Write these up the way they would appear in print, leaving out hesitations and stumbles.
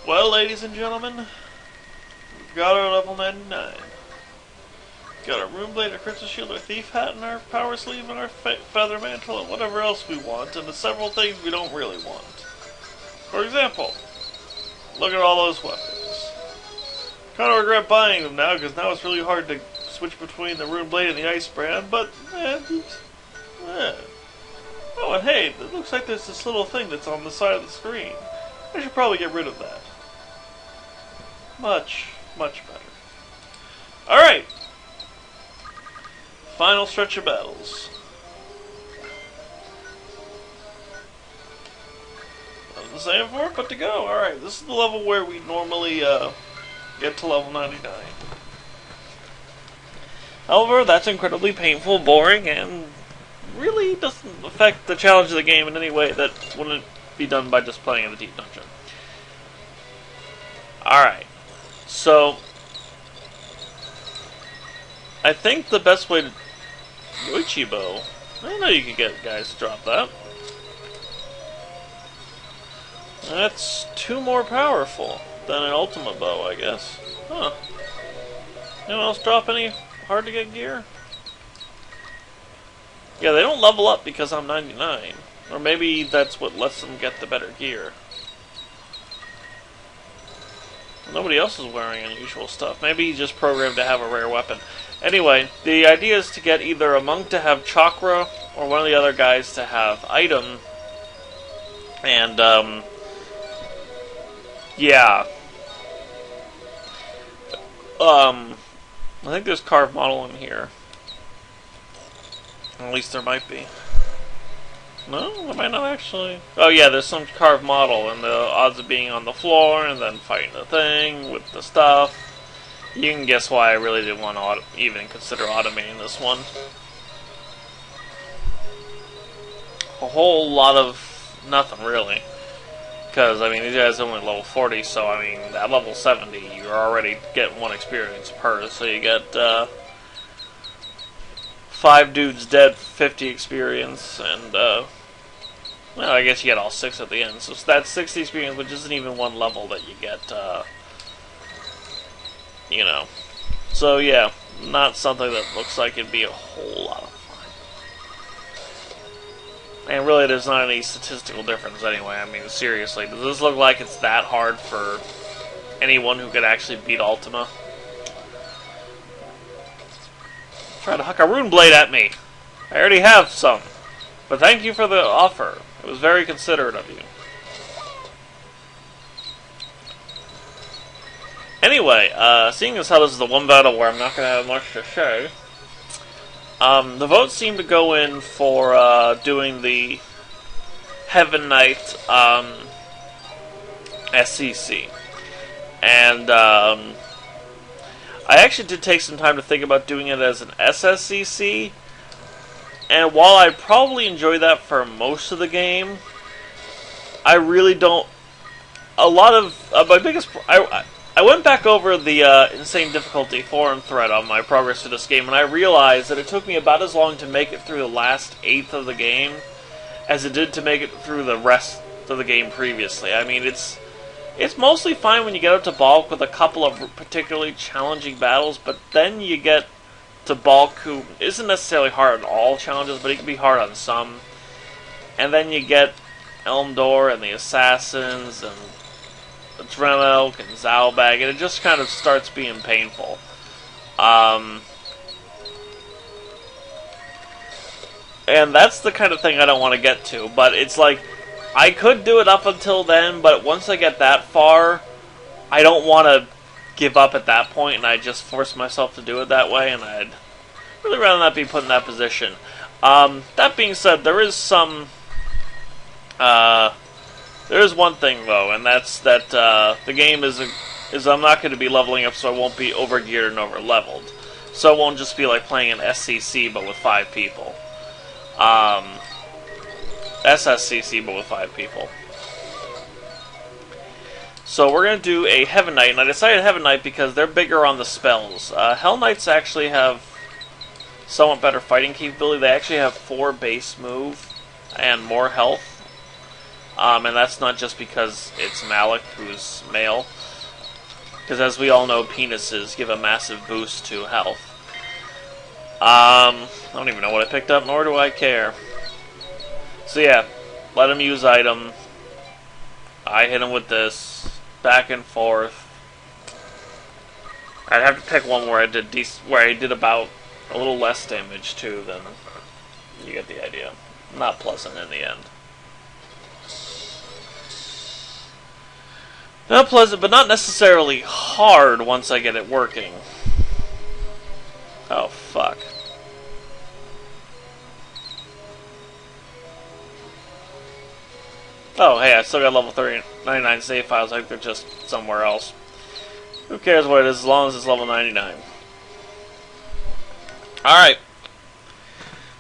Well, ladies and gentlemen, we've got our level 99. Got our rune blade, our crystal shield, our thief hat, and our power sleeve, and our feather mantle, and whatever else we want, and the several things we don't really want. For example, look at all those weapons. Kind of regret buying them now, because now it's really hard to switch between the rune blade and the ice brand, but, Oh, and hey, it looks like there's this little thing that's on the side of the screen. I should probably get rid of that. Much better. Alright! Final stretch of battles. Nothing to say for it but to go. Alright, this is the level where we normally get to level 99. However, that's incredibly painful, boring, and really doesn't affect the challenge of the game in any way that wouldn't be done by just playing in the deep dungeon. Alright, so I think the best way to Yoichi-bow. I didn't know you could get guys to drop that. That's 2 more powerful than an Ultima bow, I guess. Huh. Anyone else drop any hard to get gear? Yeah, they don't level up because I'm 99. Or maybe that's what lets them get the better gear. Nobody else is wearing unusual stuff. Maybe he's just programmed to have a rare weapon. Anyway, the idea is to get either a monk to have chakra, or one of the other guys to have item. And, yeah. I think there's carved model in here. At least there might be. No, there might not actually. Oh yeah, there's some carved model, and the odds of being on the floor and then fighting the thing with the stuff. You can guess why I really didn't want to even consider automating this one. A whole lot of nothing, really. Because, I mean, these guys are only level 40, so, I mean, at level 70, you're already getting 1 experience per, so you get, 5 dudes dead, 50 experience, and, well, I guess you get all 6 at the end, so that's 60 experience, which isn't even 1 level that you get, you know. So, yeah, not something that looks like it'd be a whole lot of fun. And really, there's not any statistical difference anyway. I mean, seriously, does this look like it's that hard for anyone who could actually beat Ultima? Try to huck a rune blade at me. I already have some. But thank you for the offer. It was very considerate of you. Anyway, seeing as how this is the one battle where I'm not going to have much to say, the votes seem to go in for doing the Heaven Knight SCC. And I actually did take some time to think about doing it as an SSCC. And while I probably enjoy that for most of the game, I really don't. A lot of my biggest. I went back over the Insane Difficulty forum thread on my progress to this game, and I realized that it took me about as long to make it through the last 1/8 of the game as it did to make it through the rest of the game previously. I mean, it's mostly fine when you get up to Balk with a couple of particularly challenging battles, but then you get to Balk, who isn't necessarily hard on all challenges, but he can be hard on some. And then you get Elmdor and the Assassins and Dremelk and Zalbag, and it just kind of starts being painful. And that's the kind of thing I don't want to get to, but it's like, I could do it up until then, but once I get that far, I don't want to give up at that point, and I just force myself to do it that way, and I'd really rather not be put in that position. That being said, there is some... there is one thing, though, and that's that the game is I'm not going to be leveling up, so I won't be over-geared and over-leveled. So it won't just be like playing an SCC, but with 5 people. SSCC, but with 5 people. So we're going to do a Heaven Knight, and I decided Heaven Knight because they're bigger on the spells. Hell Knights actually have somewhat better fighting capability. They actually have 4 base move and more health. And that's not just because it's Malik, who's male. Because as we all know, penises give a massive boost to health. I don't even know what I picked up, nor do I care. So yeah, let him use item. I hit him with this, back and forth. I'd have to pick one where I did about a little less damage too. Then you get the idea. Not pleasant in the end. Not pleasant, but not necessarily hard once I get it working. Oh fuck. Oh, hey, I still got level 99 save files. I think they're just somewhere else. Who cares what it is as long as it's level 99. Alright.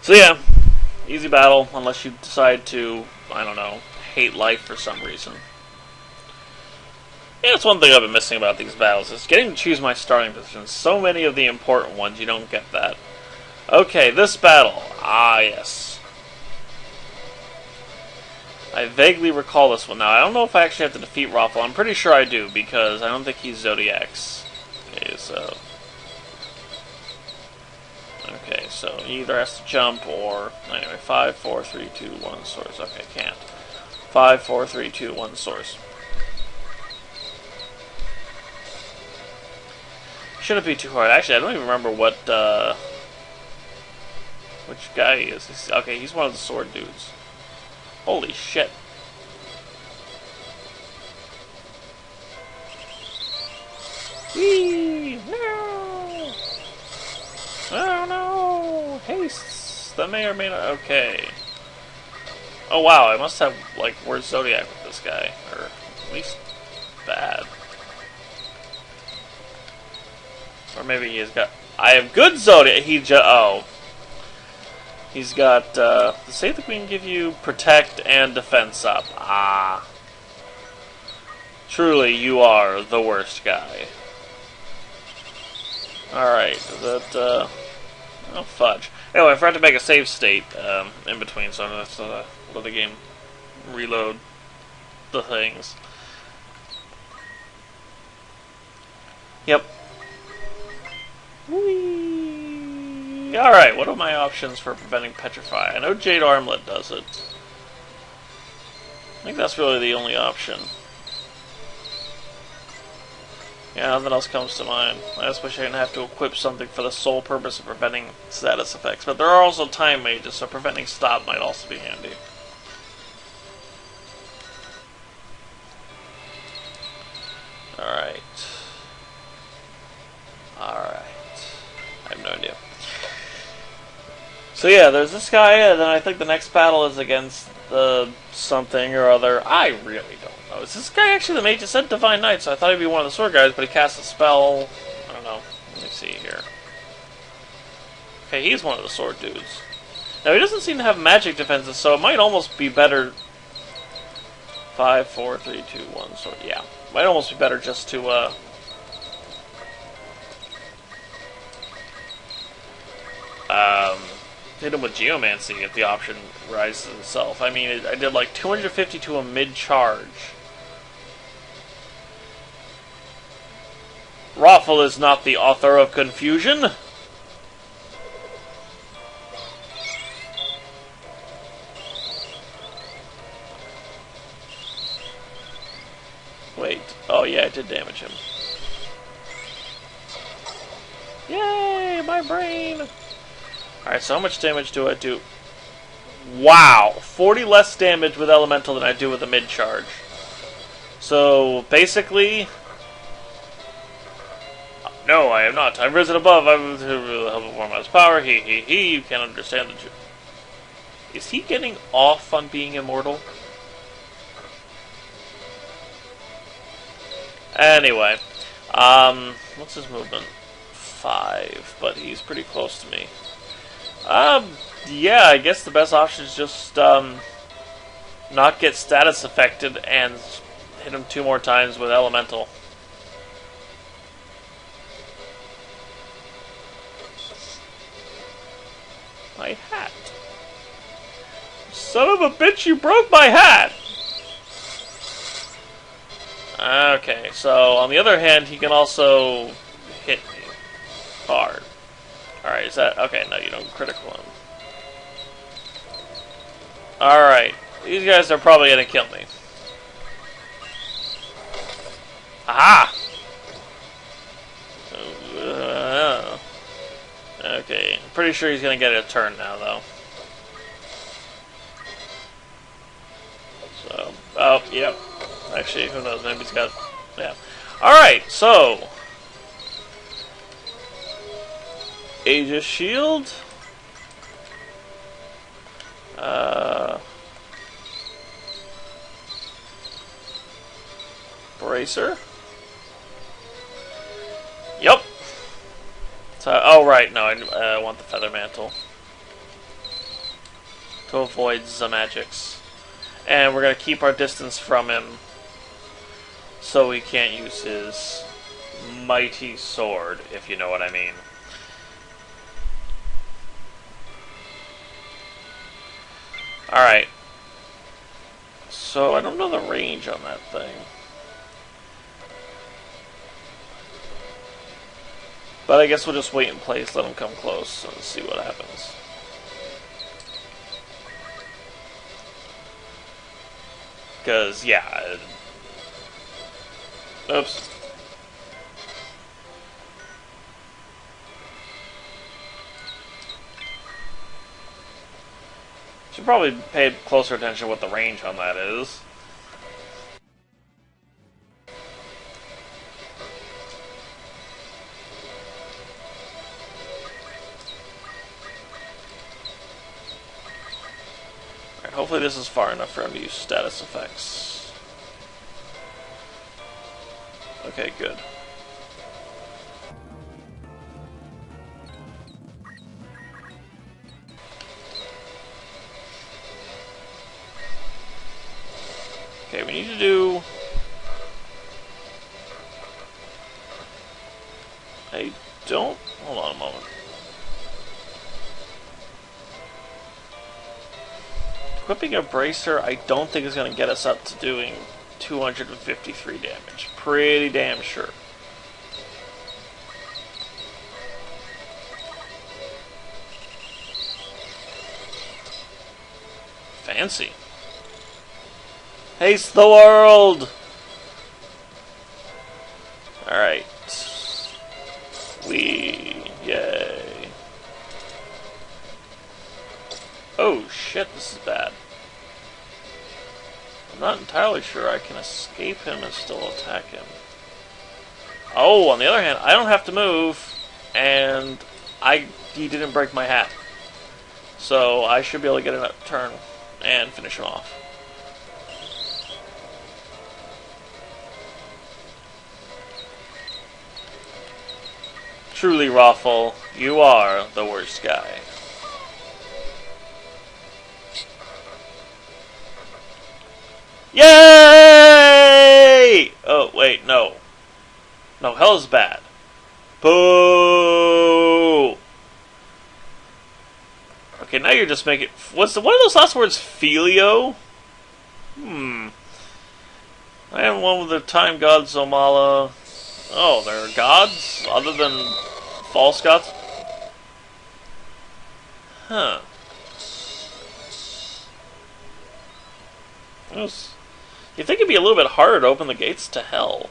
So yeah, easy battle unless you decide to, I don't know, hate life for some reason. Yeah, that's one thing I've been missing about these battles, is getting to choose my starting positions. So many of the important ones, you don't get that. Okay, this battle. Ah, yes. I vaguely recall this one. Now, I don't know if I actually have to defeat Raffle. I'm pretty sure I do, because I don't think he's Zodiac's. Okay, so... Okay, so he either has to jump or... Anyway, 5, 4, 3, 2, 1, source. Okay, can't. 5, 4, 3, 2, 1, source. Shouldn't be too hard. Actually, I don't even remember what, which guy he is. Okay, he's one of the sword dudes. Holy shit. Whee! No! Oh no! Haste! That may or may not... Okay. Oh wow, I must have, like, where's Zodiac with this guy? Or at least bad. Or maybe he's got... I have good Zodiac! Oh. He's got, the Save the Queen give you Protect and Defense up. Ah. Truly, you are the worst guy. Alright, is that, oh, fudge. Anyway, I forgot to make a save state, in between, so I'm gonna have to let the game reload the things. Yep. Whee! Alright, what are my options for preventing Petrify? I know Jade Armlet does it. I think that's really the only option. Yeah, nothing else comes to mind. I just wish I didn't have to equip something for the sole purpose of preventing status effects. But there are also time mages, so preventing stop might also be handy. Alright. Alright. I have no idea. So yeah, there's this guy, and then I think the next battle is against the something or other. I really don't know. Is this guy actually the mage? It said Divine Knight, so I thought he'd be one of the sword guys, but he cast a spell. I don't know. Let me see here. Okay, he's one of the sword dudes. Now, he doesn't seem to have magic defenses, so it might almost be better... 5, 4, 3, 2, 1, sword. Yeah. Might almost be better just to, hit him with Geomancy if the option rises itself. I mean, I did like 250 to a mid-charge. Raffle is not the author of confusion. Wait. Oh yeah, I did damage him. Yay, my brain! Alright, so how much damage do I do? Wow! 40 less damage with Elemental than I do with a mid-charge. So, basically... No, I have not. I've risen above. I've the help of Vormav's power. He. You can't understand the truth. Is he getting off on being immortal? Anyway. What's his movement? 5, but he's pretty close to me. Yeah, I guess the best option is just, not get status affected and hit him 2 more times with Elemental. My hat. Son of a bitch, you broke my hat! Okay, so on the other hand, he can also hit me hard. Alright, is that... Okay, no, you don't critical him. Alright, these guys are probably gonna kill me. Aha! Okay, I'm pretty sure he's gonna get a turn now, though. So, oh, yep. Actually, who knows? Maybe he's got... Yeah. Alright, so... Aegis Shield. Bracer. Yep. So, oh, right, no, I want the Feather Mantle. To avoid the magics. And we're going to keep our distance from him so he can't use his mighty sword, if you know what I mean. Alright. So, I don't know the range on that thing. But I guess we'll just wait in place, let him come close, and see what happens. Because, yeah. Oops. Should probably pay closer attention to what the range on that is. Alright, hopefully this is far enough for him to use status effects. Okay, good. Okay, we need to do... I don't... Hold on a moment. Equipping a bracer, I don't think is going to get us up to doing 253 damage. Pretty damn sure. Fancy. Haste the world! Alright. Yay. Oh shit, this is bad. I'm not entirely sure I can escape him and still attack him. Oh, on the other hand, I don't have to move, and he didn't break my hat. So I should be able to get a turn and finish him off. Truly, Raffle, you are the worst guy. Yay! Oh, wait, no. No, hell is bad. Boo! Okay, now you're just making... What's one of those last words? Filio? I am one with the time god Zomala. Oh, there are gods other than false gods? Huh. You'd think it'd be a little bit harder to open the gates to hell.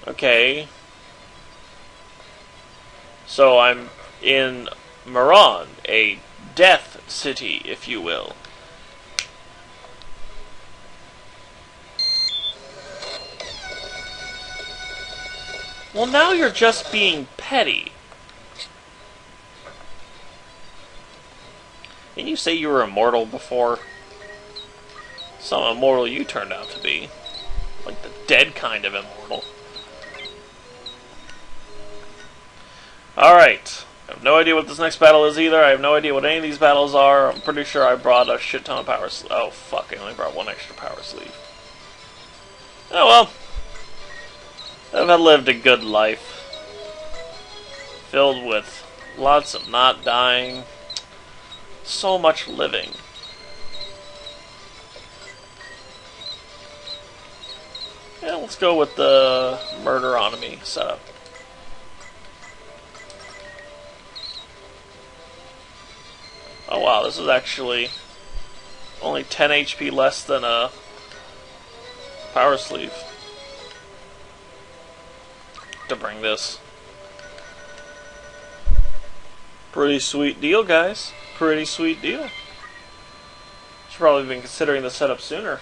Okay. So I'm in Maran, a death city, if you will. Well, now you're just being petty. Didn't you say you were immortal before? Some immortal you turned out to be. Like the dead kind of immortal. Alright. I have no idea what this next battle is either. I have no idea what any of these battles are. I'm pretty sure I brought a shit ton of power sleeve. Oh, fuck. I only brought one extra power sleeve. Oh, well. I've lived a good life. Filled with lots of not dying. So much living. Yeah, let's go with the Murderonomy setup. Oh wow, this is actually only 10 HP less than a Power Sleeve to bring this. Pretty sweet deal, guys. Pretty sweet deal. Should probably been considering the setup sooner.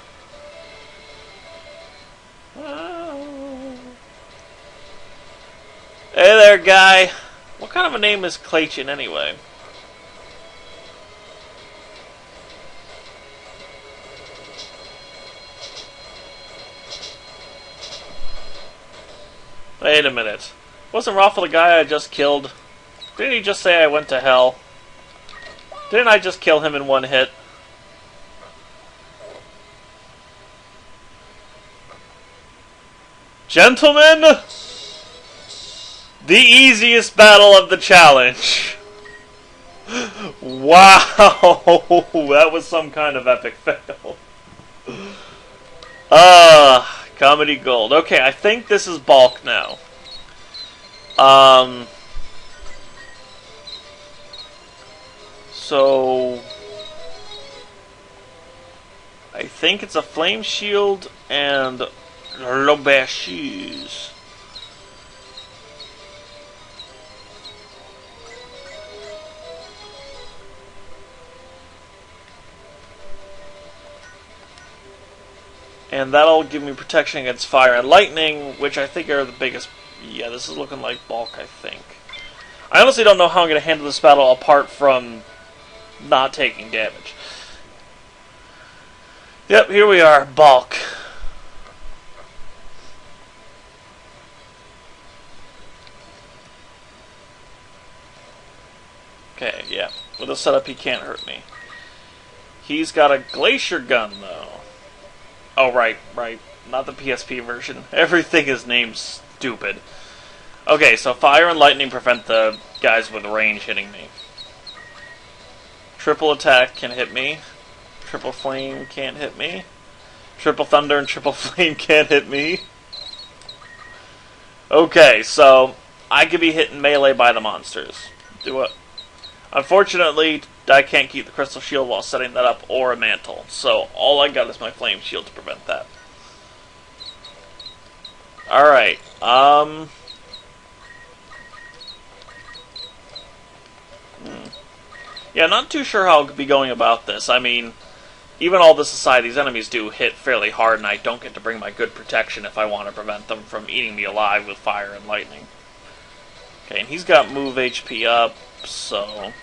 Hey there, guy. What kind of a name is Clayton anyway? Wait a minute. Wasn't Rafa the guy I just killed? Didn't he just say I went to hell? Didn't I just kill him in one hit? Gentlemen, the easiest battle of the challenge. Wow, that was some kind of epic fail. Comedy gold. Okay, I think this is bulk now. So I think it's a flame shield and rubber shoes. And that'll give me protection against fire and lightning, which I think are the biggest. Yeah, this is looking like bulk, I think. I honestly don't know how I'm going to handle this battle apart from not taking damage. Yep, here we are, bulk. Okay, yeah. With this setup, he can't hurt me. He's got a glacier gun, though. Oh, right. Not the PSP version. Everything is named stupid. Okay, so fire and lightning prevent the guys with range hitting me. Triple attack can hit me. Triple flame can't hit me. Triple thunder and triple flame can't hit me. Okay, so I could be hit in melee by the monsters. Do it. Unfortunately, I can't keep the crystal shield while setting that up or a mantle. So all I got is my flame shield to prevent that. Alright, yeah, not too sure how I'll be going about this. I mean, even all this aside, these enemies do hit fairly hard, and I don't get to bring my good protection if I want to prevent them from eating me alive with fire and lightning. Okay, and he's got move HP up, so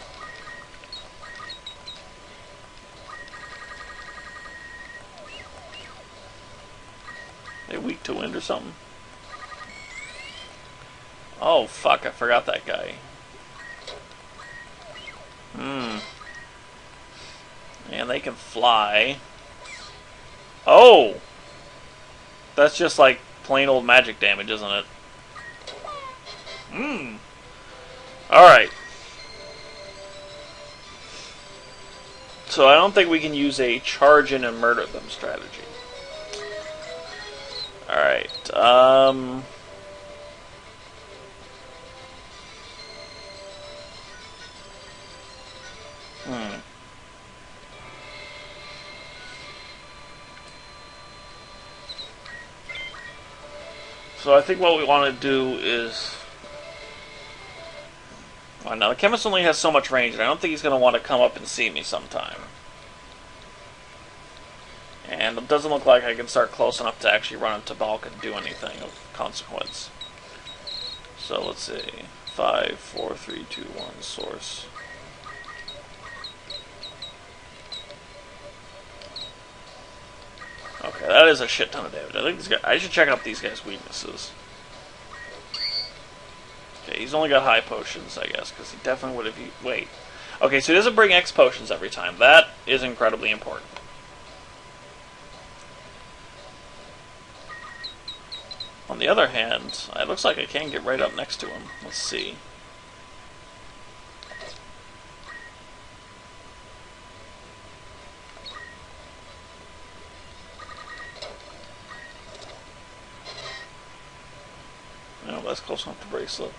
they weak to wind or something? Oh, fuck, I forgot that guy. And they can fly. Oh! That's just like plain old magic damage, isn't it? Alright. So I don't think we can use a charge in and murder them strategy. Alright, So I think what we want to do is... Well, now the chemist only has so much range, and I don't think he's going to want to come up and see me sometime. And it doesn't look like I can start close enough to actually run into bulk and do anything of consequence. So let's see. 5, 4, 3, 2, 1, source. Okay, that is a shit ton of damage. I think these guys, I should check out these guys' weaknesses. Okay, he's only got high potions, I guess, because he definitely would have... Wait. Okay, so he doesn't bring X potions every time. That is incredibly important. On the other hand, it looks like I can get right up next to him. Let's see. that's close enough to bracelet.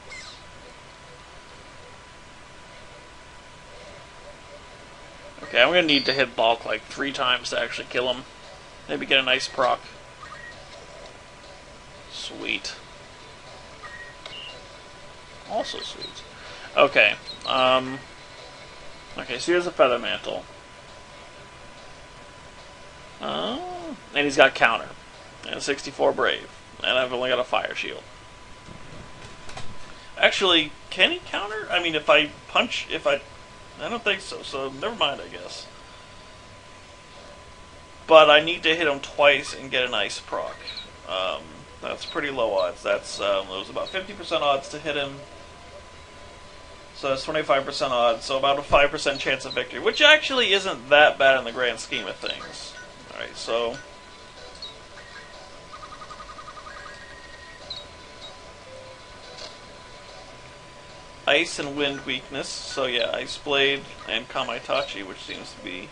Okay, I'm gonna need to hit bulk like 3 times to actually kill him. Maybe get a nice proc. Sweet. Also sweet. Okay. Okay, so here's a Feather Mantle. And he's got counter. And 64 Brave. And I've only got a Fire Shield. Actually, can he counter? I mean, if I punch, I don't think so, so never mind, I guess. But I need to hit him twice and get an Ice proc. That's pretty low odds. That's, it was about 50% odds to hit him. So that's 25% odds, so about a 5% chance of victory, which actually isn't that bad in the grand scheme of things. Alright, so... Ice and Wind weakness, so yeah, Ice Blade and Kamaitachi, which seems to be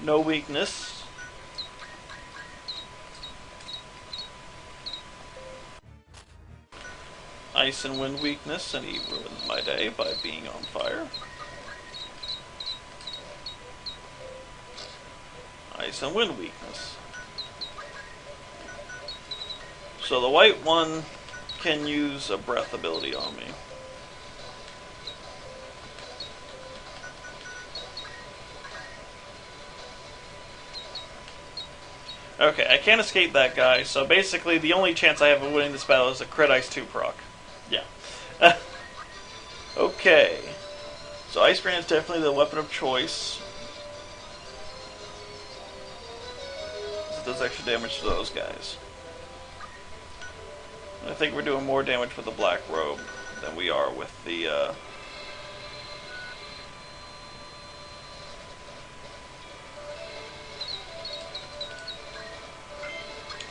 no weakness. Ice and Wind weakness, and he ruined my day by being on fire. Ice and Wind weakness. So the white one can use a breath ability on me. Okay, I can't escape that guy, so basically the only chance I have of winning this battle is a crit Ice 2 proc. Yeah. Okay. So Ice Brand is definitely the weapon of choice. It does extra damage to those guys. And I think we're doing more damage with the Black Robe than we are with the...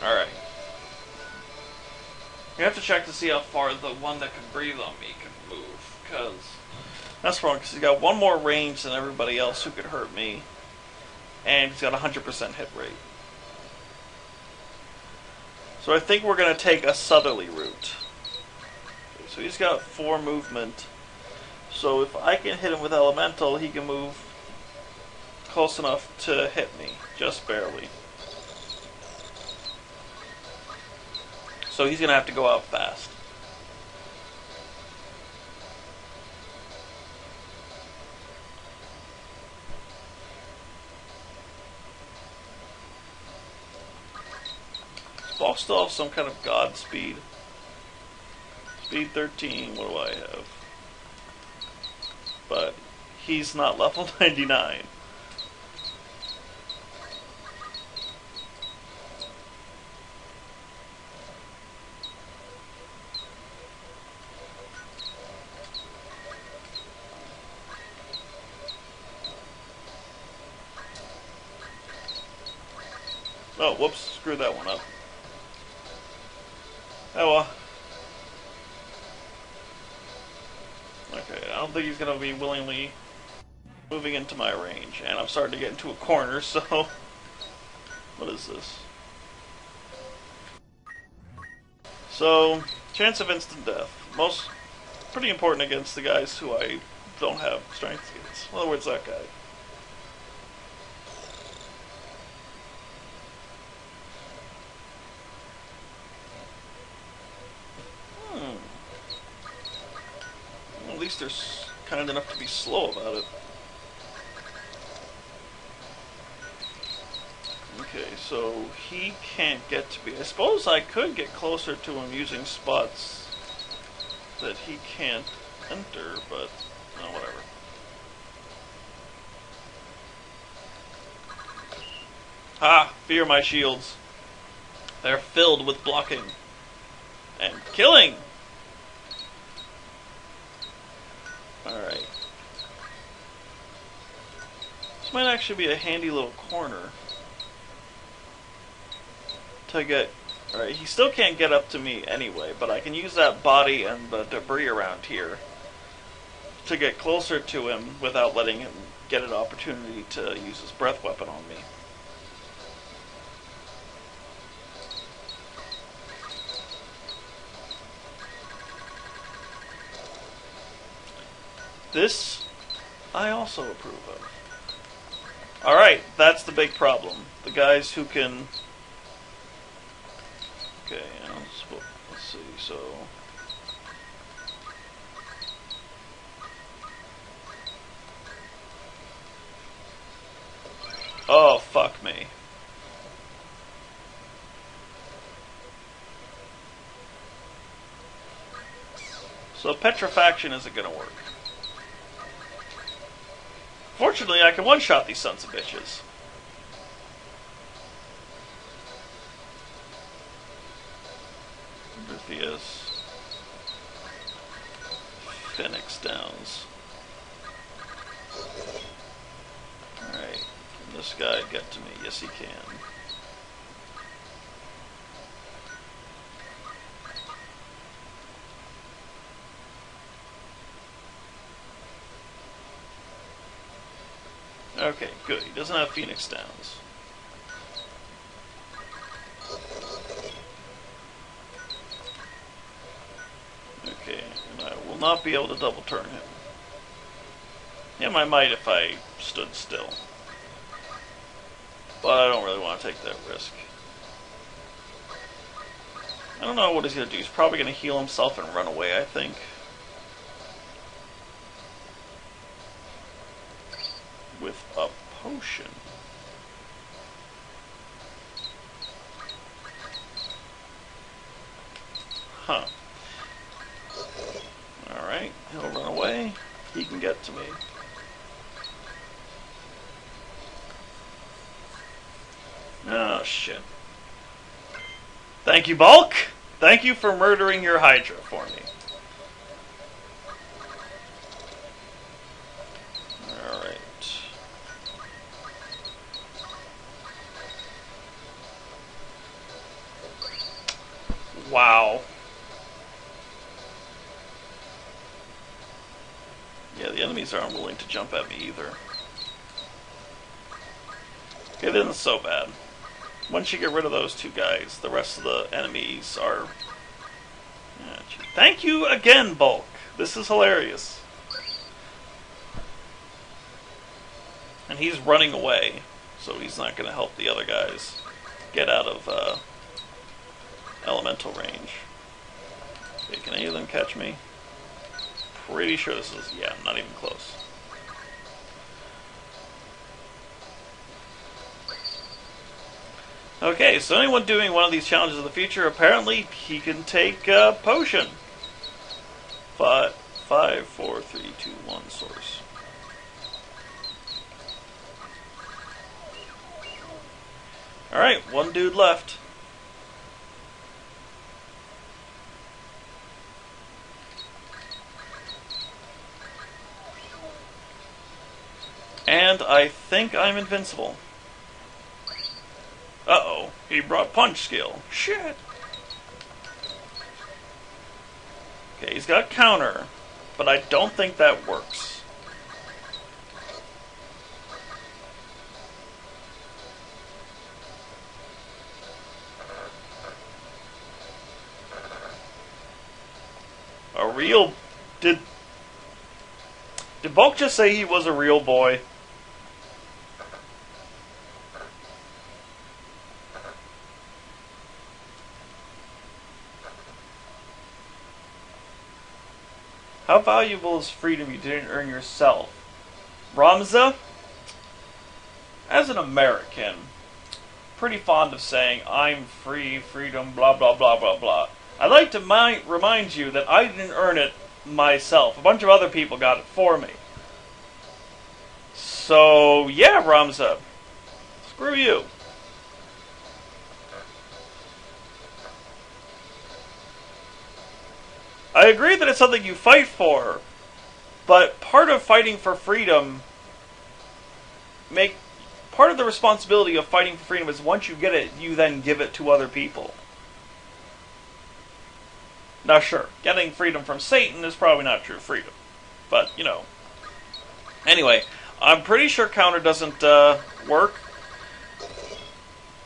Alright. You have to check to see how far the one that can breathe on me can move, because that's wrong, because he's got one more range than everybody else who could hurt me, and he's got a 100% hit rate. So I think we're going to take a southerly route. So he's got 4 movement, so if I can hit him with Elemental, he can move close enough to hit me, just barely. So he's going to have to go out fast. I'll still have some kind of god speed. Speed 13, what do I have? But he's not level 99. Oh, whoops, screwed that one up. Oh well. Okay, I don't think he's going to be willingly moving into my range, and I'm starting to get into a corner, so... What is this? So, chance of instant death. Pretty important against the guys who I don't have strength against. In other words, that guy. At least they're kind enough to be slow about it. Okay, so he can't get to me. I suppose I could get closer to him using spots that he can't enter, but no, whatever. Ha! Fear my shields. They're filled with blocking and killing. Alright. This might actually be a handy little corner to get... Alright, he still can't get up to me anyway, but I can use that body and the debris around here to get closer to him without letting him get an opportunity to use his breath weapon on me. This I also approve of. Alright, that's the big problem. The guys who can... Okay, let's see, so... Oh, fuck me. So petrifaction isn't gonna work. Fortunately, I can one-shot these sons of bitches. Orpheus. Phoenix Downs. Alright. Can this guy get to me? Yes, he can. Okay, good. He doesn't have Phoenix Downs. Okay, and I will not be able to double turn him. Yeah, I might if I stood still. But I don't really want to take that risk. I don't know what he's going to do. He's probably going to heal himself and run away, I think. With a potion. Huh. Alright, he'll run away. He can get to me. Oh, shit. Thank you, Bulk! Thank you for murdering your Hydra for me. Alright. Wow. Yeah, the enemies aren't willing to jump at me either. Okay, it isn't so bad. Once you get rid of those two guys, the rest of the enemies are... Thank you again, Bulk. This is hilarious. And he's running away, so he's not going to help the other guys get out of elemental range. Okay, can any of them catch me? Pretty sure this is... yeah, not even close. Okay, so anyone doing one of these challenges in the future, apparently he can take a potion. 5, 4, 3, 2, 1 source. Alright, one dude left. And I think I'm invincible. Uh-oh, he brought punch skill. Shit. Okay, he's got counter, but I don't think that works. A real... Did Bulk just say he was a real boy? How valuable is freedom you didn't earn yourself? Ramza? As an American, pretty fond of saying, I'm free, freedom, blah blah blah blah blah. I'd like to remind you that I didn't earn it myself. A bunch of other people got it for me. So, yeah, Ramza. Screw you. I agree that it's something you fight for, but part of fighting for freedom, part of the responsibility of fighting for freedom is once you get it, you then give it to other people. Now sure, getting freedom from Satan is probably not true freedom, but, you know. Anyway, I'm pretty sure counter doesn't work,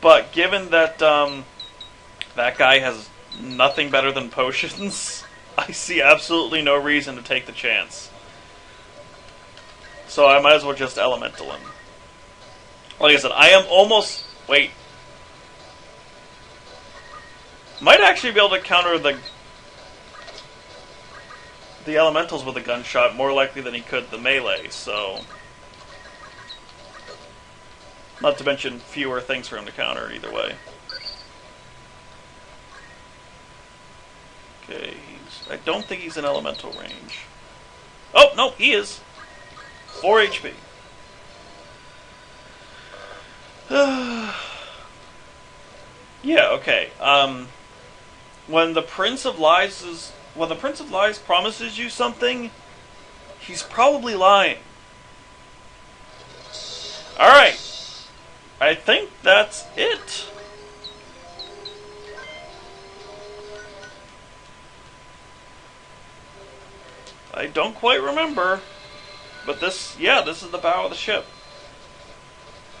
but given that that guy has nothing better than potions... I see absolutely no reason to take the chance. So I might as well just elemental him. Like I said, I am almost... Wait. Might actually be able to counter the elementals with a gunshot more likely than he could the melee, so... Not to mention fewer things for him to counter either way. Okay, I don't think he's in elemental range. Oh, no, he is. 4 HP. Yeah, okay. When the Prince of Lies promises you something, he's probably lying. Alright. I think that's it. I don't quite remember. But this is the bow of the ship.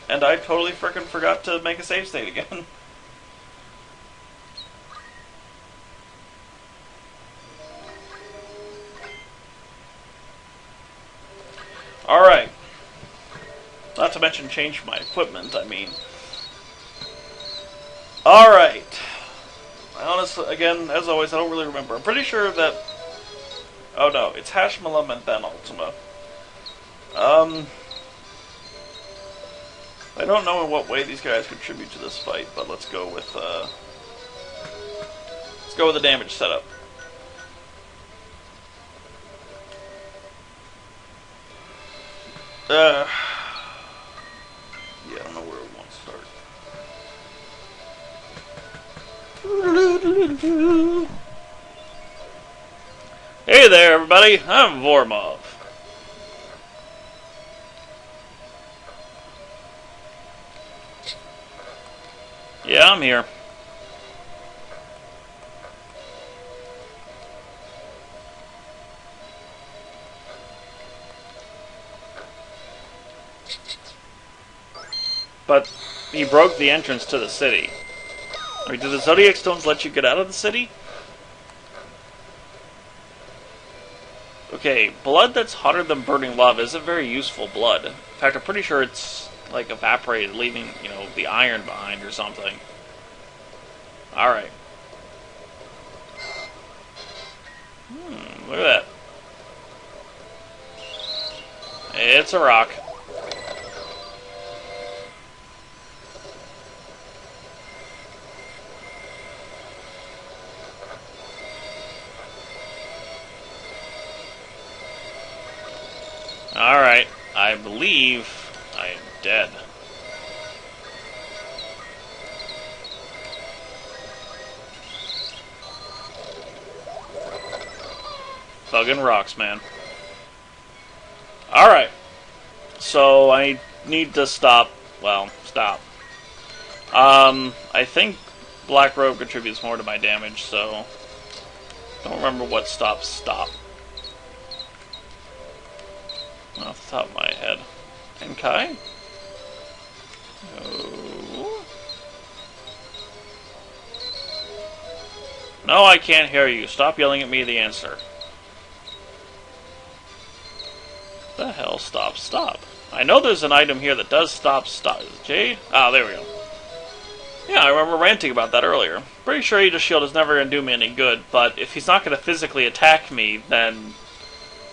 And I totally frickin' forgot to make a save state again. Alright. Not to mention change my equipment, I mean. Alright. I honestly, again, as always, I don't really remember. I'm pretty sure that... Oh no, it's Hashmal and then Ultima. I don't know in what way these guys contribute to this fight, but let's go with the damage setup. Yeah, I don't know where we want to start. Hey there, everybody. I'm Vormav. Yeah, I'm here. But he broke the entrance to the city. Wait, do the Zodiac Stones let you get out of the city? Okay, blood that's hotter than burning lava isn't very useful blood. In fact, I'm pretty sure it's, like, evaporated, leaving, you know, the iron behind or something. Alright. Look at that. It's a rock. Alright, I believe I am dead. Thuggin' rocks, man. Alright, so I need to stop. Well, stop. I think Black Robe contributes more to my damage, so... Don't remember what stops stop. Off the top of my head. Enkai? No. No, I can't hear you. Stop yelling at me the answer. The hell? Stop. I know there's an item here that does stop. Jade? Ah, there we go. Yeah, I remember ranting about that earlier. Pretty sure Aegis Shield is never going to do me any good, but if he's not going to physically attack me, then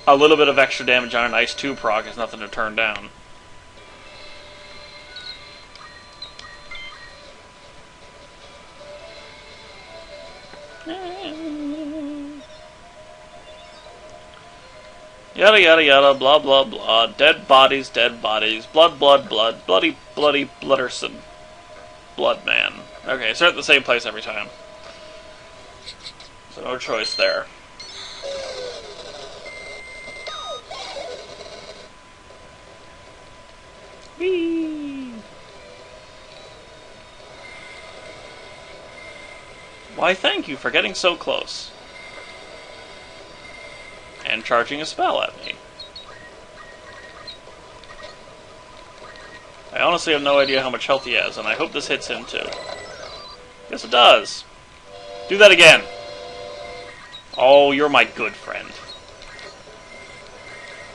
a little bit of extra damage on an Ice 2 proc is nothing to turn down. Yada yada yada, blah blah blah, dead bodies, blood, bloody Blooderson. Blood man. Okay, start at the same place every time. So no choice there. Whee! Why, thank you for getting so close. And charging a spell at me. I honestly have no idea how much health he has, and I hope this hits him too. Yes, it does. Do that again. Oh, you're my good friend.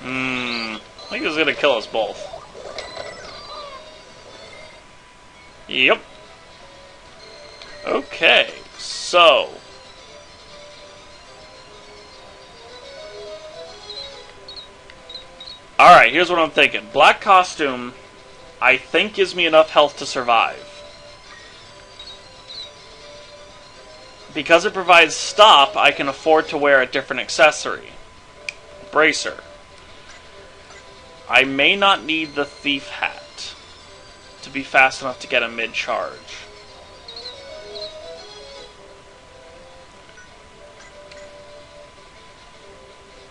Well, think it's gonna kill us both. Yep. Okay, so... Alright, here's what I'm thinking. Black costume, I think, gives me enough health to survive. Because it provides stop, I can afford to wear a different accessory. Bracer. I may not need the thief hat to be fast enough to get a mid-charge.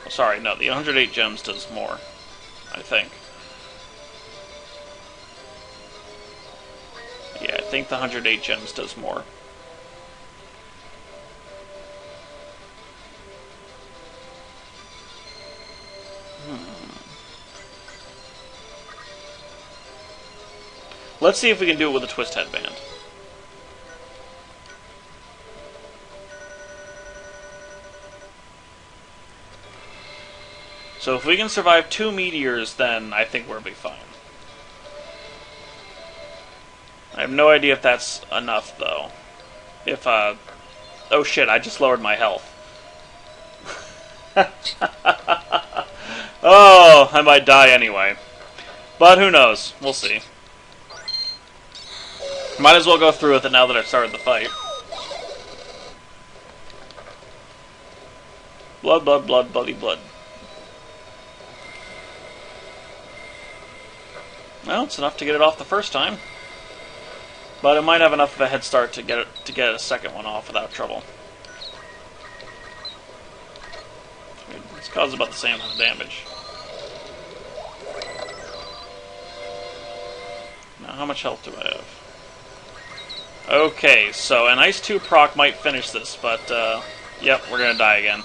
Oh, sorry, no, the 108 gems does more, I think. Yeah, I think the 108 gems does more. Let's see if we can do it with a twist headband. So if we can survive 2 meteors, then I think we'll be fine. I have no idea if that's enough, though. If, oh shit, I just lowered my health. Oh, I might die anyway. But who knows? We'll see. Might as well go through with it now that I've started the fight. Blood, blood, blood, bloody blood. Well, it's enough to get it off the first time. But it might have enough of a head start to get a second one off without trouble. It's caused about the same amount of damage. Now, how much health do I have? Okay, so an Ice 2 proc might finish this, but, yep, we're gonna die again.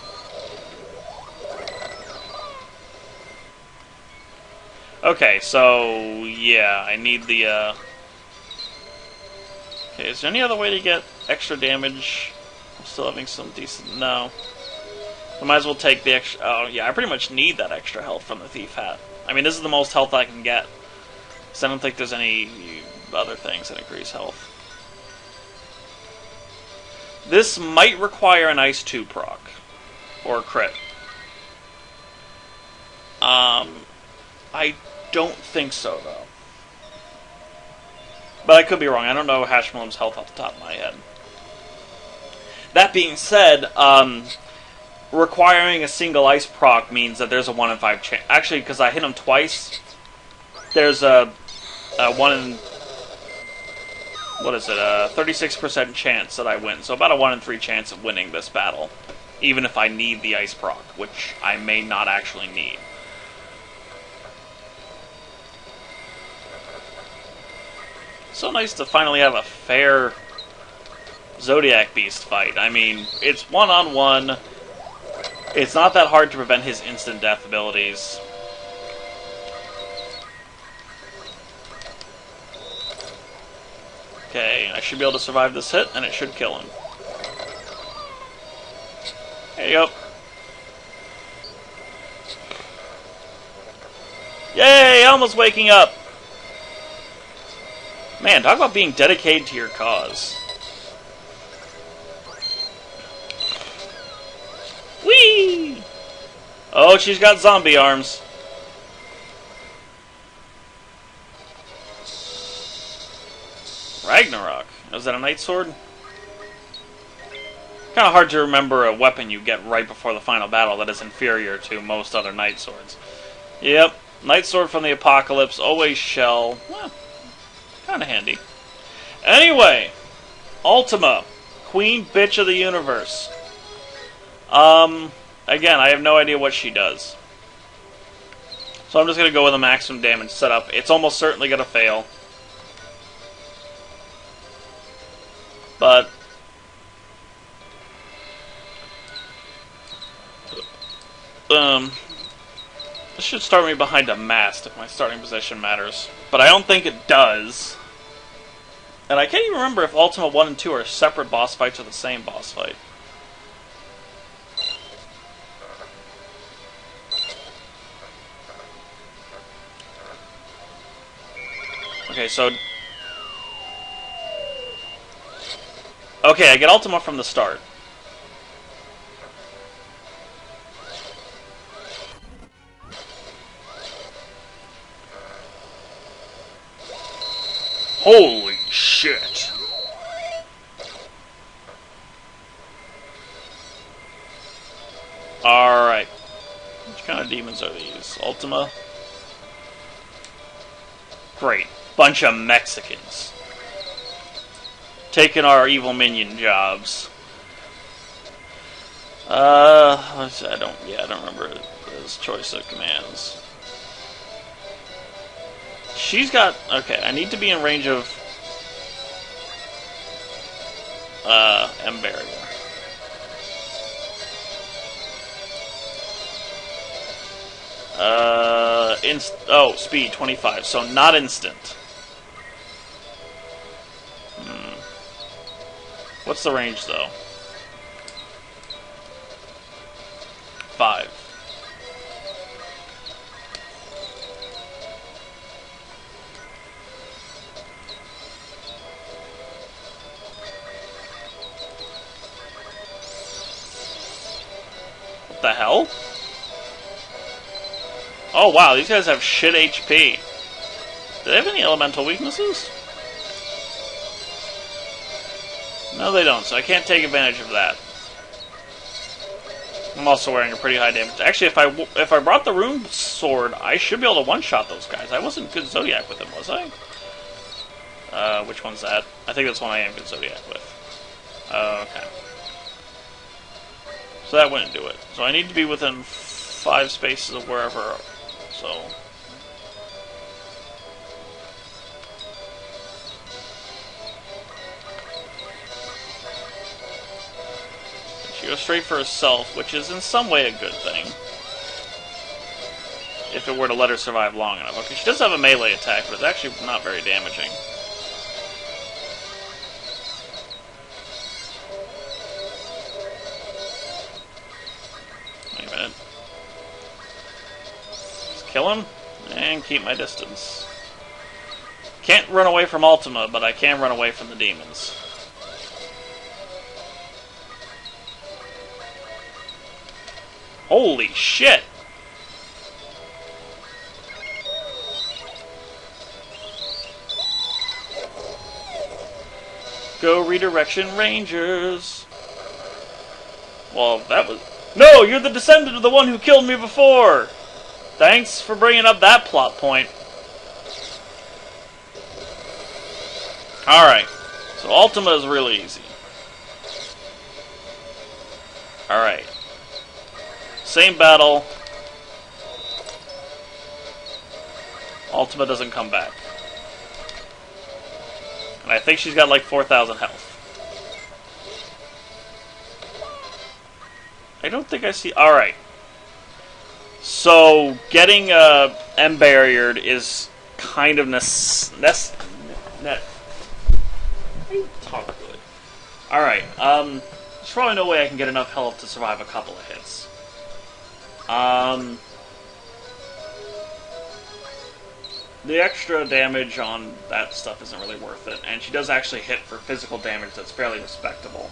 Okay, so, yeah, I need the, Okay, is there any other way to get extra damage? I'm still having some decent... No. I might as well take the extra... Oh, yeah, I pretty much need that extra health from the Thief Hat. I mean, this is the most health I can get. So I don't think there's any other things that increase health. This might require an Ice 2 proc. Or a crit. I don't think so, though. But I could be wrong. I don't know Hashmalem's health off the top of my head. That being said, requiring a single ice proc means that there's a 1 in 5 chance. Actually, because I hit him twice, there's a 1 in... What is it? A 36% chance that I win. So about a 1 in 3 chance of winning this battle. Even if I need the ice proc, which I may not actually need. So nice to finally have a fair Zodiac Beast fight. I mean, it's one-on-one. It's not that hard to prevent his instant death abilities. Okay, I should be able to survive this hit, and it should kill him. There you go. Yay! Almost waking up! Man, talk about being dedicated to your cause. Whee! Oh, she's got zombie arms. Ragnarok. Is that a Night Sword? Kind of hard to remember a weapon you get right before the final battle that is inferior to most other Night Swords. Yep, Night Sword from the Apocalypse, always shell. Well, kind of handy. Anyway, Ultima, Queen Bitch of the Universe. Again, I have no idea what she does. So I'm just going to go with a maximum damage setup. It's almost certainly going to fail. But this should start me behind a mast if my starting position matters. But I don't think it does. And I can't even remember if Ultima 1 and 2 are separate boss fights or the same boss fight. Okay, so... Okay, I get Ultima from the start. Holy shit! Alright. Which kind of demons are these? Ultima? Great. Bunch of Mexicans. Taking our evil minion jobs. I don't remember his choice of commands. She's got... Okay, I need to be in range of... M-Barrier. Speed 25, so not instant. What's the range, though? 5. What the hell? Oh wow, these guys have shit HP. Do they have any elemental weaknesses? No, they don't, so I can't take advantage of that. I'm also wearing a pretty high damage. Actually, if I brought the rune sword, I should be able to one-shot those guys. I wasn't good Zodiac with them, was I? Which one's that? I think that's one I am good Zodiac with. Okay. So that wouldn't do it. So I need to be within 5 spaces of wherever, so... She goes straight for herself, which is in some way a good thing. If it were to let her survive long enough. Okay, she does have a melee attack, but it's actually not very damaging. Wait a minute. Just kill him, and keep my distance. Can't run away from Ultima, but I can run away from the demons. Holy shit! Go redirection rangers! Well, that was... No! You're the descendant of the one who killed me before! Thanks for bringing up that plot point. Alright. So Ultima is really easy. Alright. Same battle. Ultima doesn't come back. And I think she's got like 4,000 health. I don't think I see... Alright. So, getting M-barriered is kind of talk good. Alright, there's probably no way I can get enough health to survive a couple of hits. The extra damage on that stuff isn't really worth it, and she does actually hit for physical damage that's fairly respectable.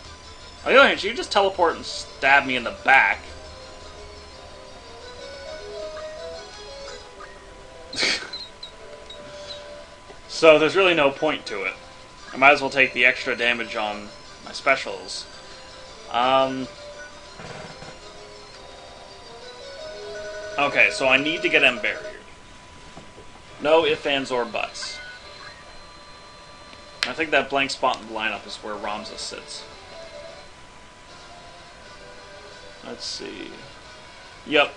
On the other hand, she can just teleport and stab me in the back. So there's really no point to it. I might as well take the extra damage on my specials. Okay, so I need to get M-barriered. No ifs, ands, or buts. I think that blank spot in the lineup is where Ramza sits. Let's see. Yep.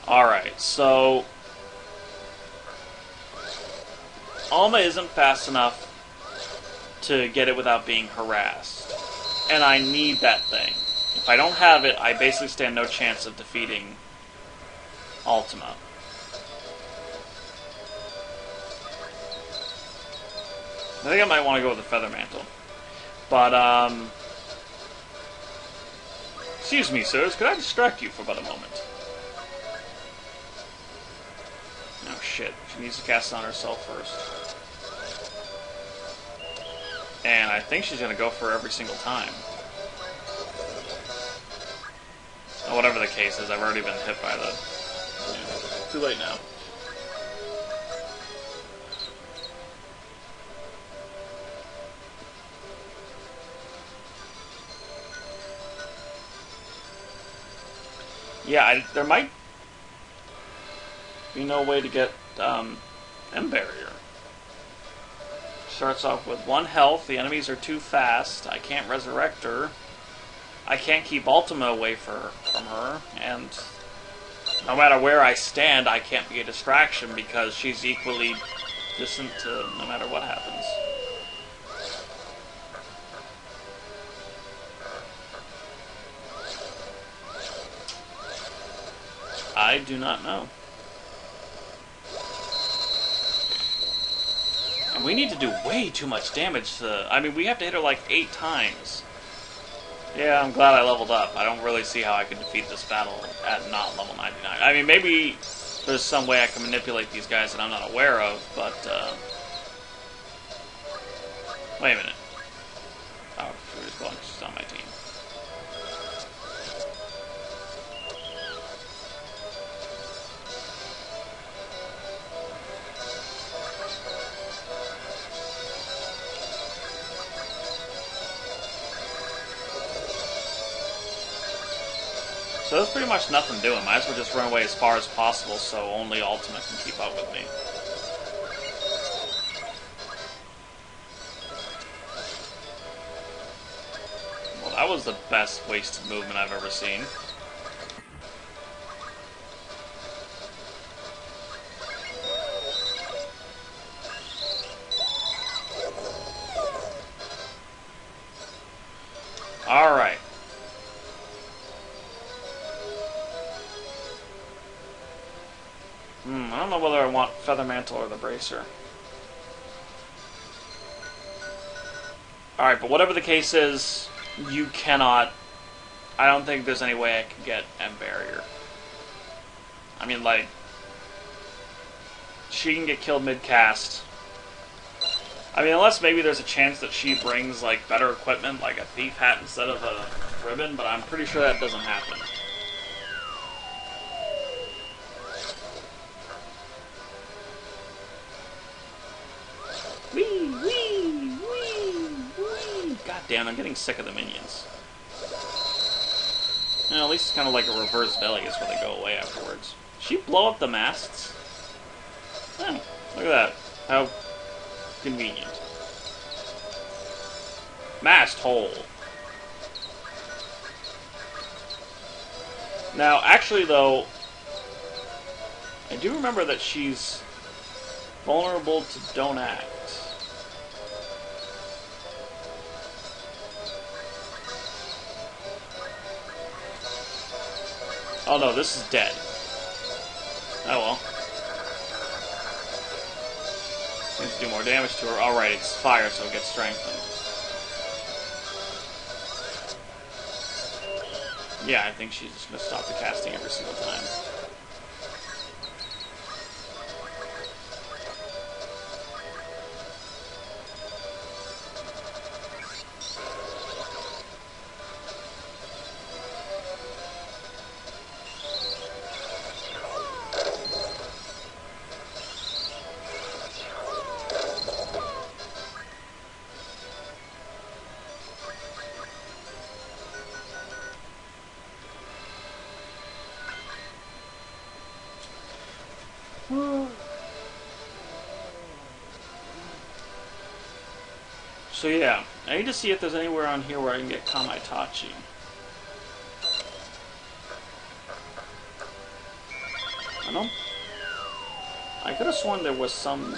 Alright, so... Alma isn't fast enough to get it without being harassed. And I need that thing. If I don't have it, I basically stand no chance of defeating Ultima. I think I might want to go with the Feather Mantle. But, Excuse me, sirs, could I distract you for about a moment? Oh shit, she needs to cast it on herself first. And I think she's gonna go for every single time. Oh, whatever the case is, I've already been hit by the... Yeah, too late now. Yeah, there might be no way to get M-Barrier. Starts off with 1 health, the enemies are too fast, I can't resurrect her, I can't keep Ultima away from her, and no matter where I stand, I can't be a distraction because she's equally distant to no matter what happens. I do not know. And we need to do way too much damage to... I mean, we have to hit her like 8 times. Yeah, I'm glad I leveled up. I don't really see how I could defeat this battle at not level 99. I mean, maybe there's some way I can manipulate these guys that I'm not aware of, but... Wait a minute. Oh, she's going. She's on my team. So there's pretty much nothing doing. Might as well just run away as far as possible so only Ultima can keep up with me. Well, that was the best wasted movement I've ever seen. Alright. I don't know whether I want Feather Mantle or the Bracer. Alright, but whatever the case is, you cannot... I don't think there's any way I can get M-Barrier. I mean, like... She can get killed mid-cast. I mean, unless maybe there's a chance that she brings, like, better equipment, like a thief hat instead of a ribbon, but I'm pretty sure that doesn't happen. Wee, wee, wee, wee. God damn, I'm getting sick of the minions. You know, at least it's kind of like a reverse Velius where they go away afterwards. Did she blow up the masts? Oh, look at that. How convenient. Mast hole. Now, actually, though, I do remember that she's vulnerable to Don't Act. Oh no, this is dead. Oh well. Seems to do more damage to her. Alright, it's fire, so it gets strengthened. Yeah, I think she's just gonna stop the casting every single time. So yeah, I need to see if there's anywhere on here where I can get Kamaitachi. I don't... I could have sworn there was some...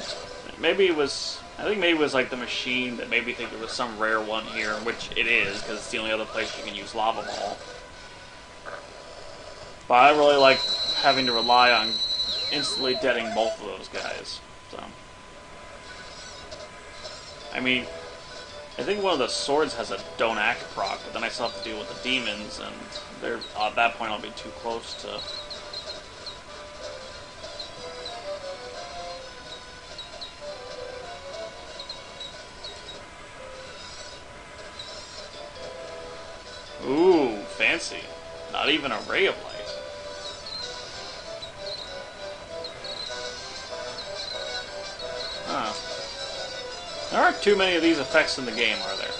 Maybe it was... I think maybe it was like the machine that made me think there was some rare one here, which it is, because it's the only other place you can use Lava Ball. But I really like having to rely on instantly deading both of those guys, so... I mean... I think one of the swords has a don't act proc, but then I still have to deal with the demons, and they're, at that point I'll be too close to... Ooh, fancy. Not even a ray of light. Huh. There aren't too many of these effects in the game, are there?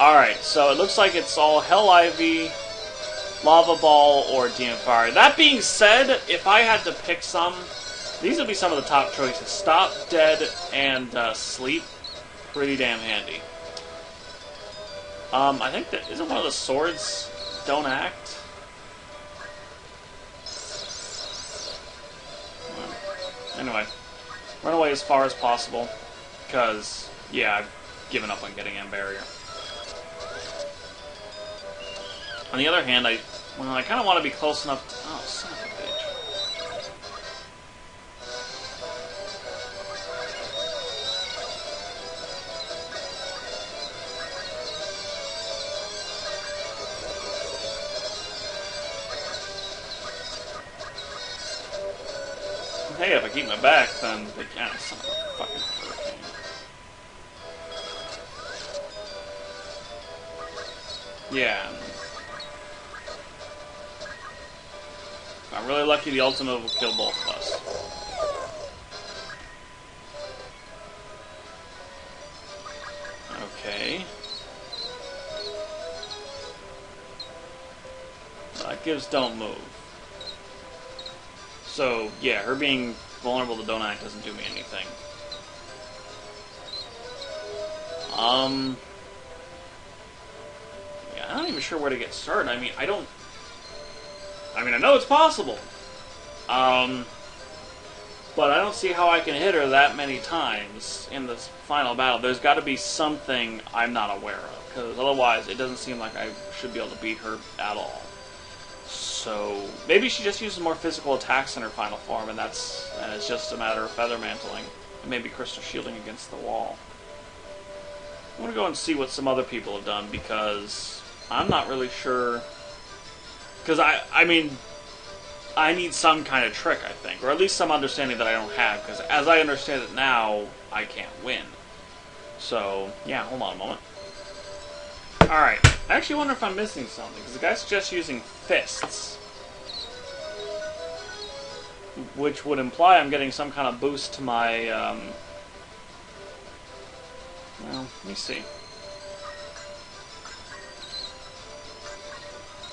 Alright, so it looks like it's all Hell Ivy, Lava Ball, or Demon Fire. That being said, if I had to pick some, these would be some of the top choices. Stop, Dead, and Sleep. Pretty damn handy. I think that... Isn't one of the swords don't act? Anyway. Run away as far as possible. Because, yeah, I've given up on getting in barrier. On the other hand, I kind of want to be close enough to... Oh, son of a bitch. Hey, if I keep my back, then they can't. Son of a fucking hurricane. Yeah. If I'm really lucky, the Ultima will kill both of us. Okay. That gives don't move. So, yeah, her being vulnerable to don't act doesn't do me anything. Yeah, I'm not even sure where to get started. I mean, I know it's possible. But I don't see how I can hit her that many times in this final battle. There's got to be something I'm not aware of, because otherwise it doesn't seem like I should be able to beat her at all. So maybe she just uses more physical attacks in her final form, and it's just a matter of feather mantling and maybe crystal shielding against the wall. I want to go and see what some other people have done, because I'm not really sure. Because I mean, I need some kind of trick, I think, or at least some understanding that I don't have. Because as I understand it now, I can't win. So yeah, hold on a moment. Alright, I actually wonder if I'm missing something, because the guy suggests using fists. Which would imply I'm getting some kind of boost to my, well, let me see.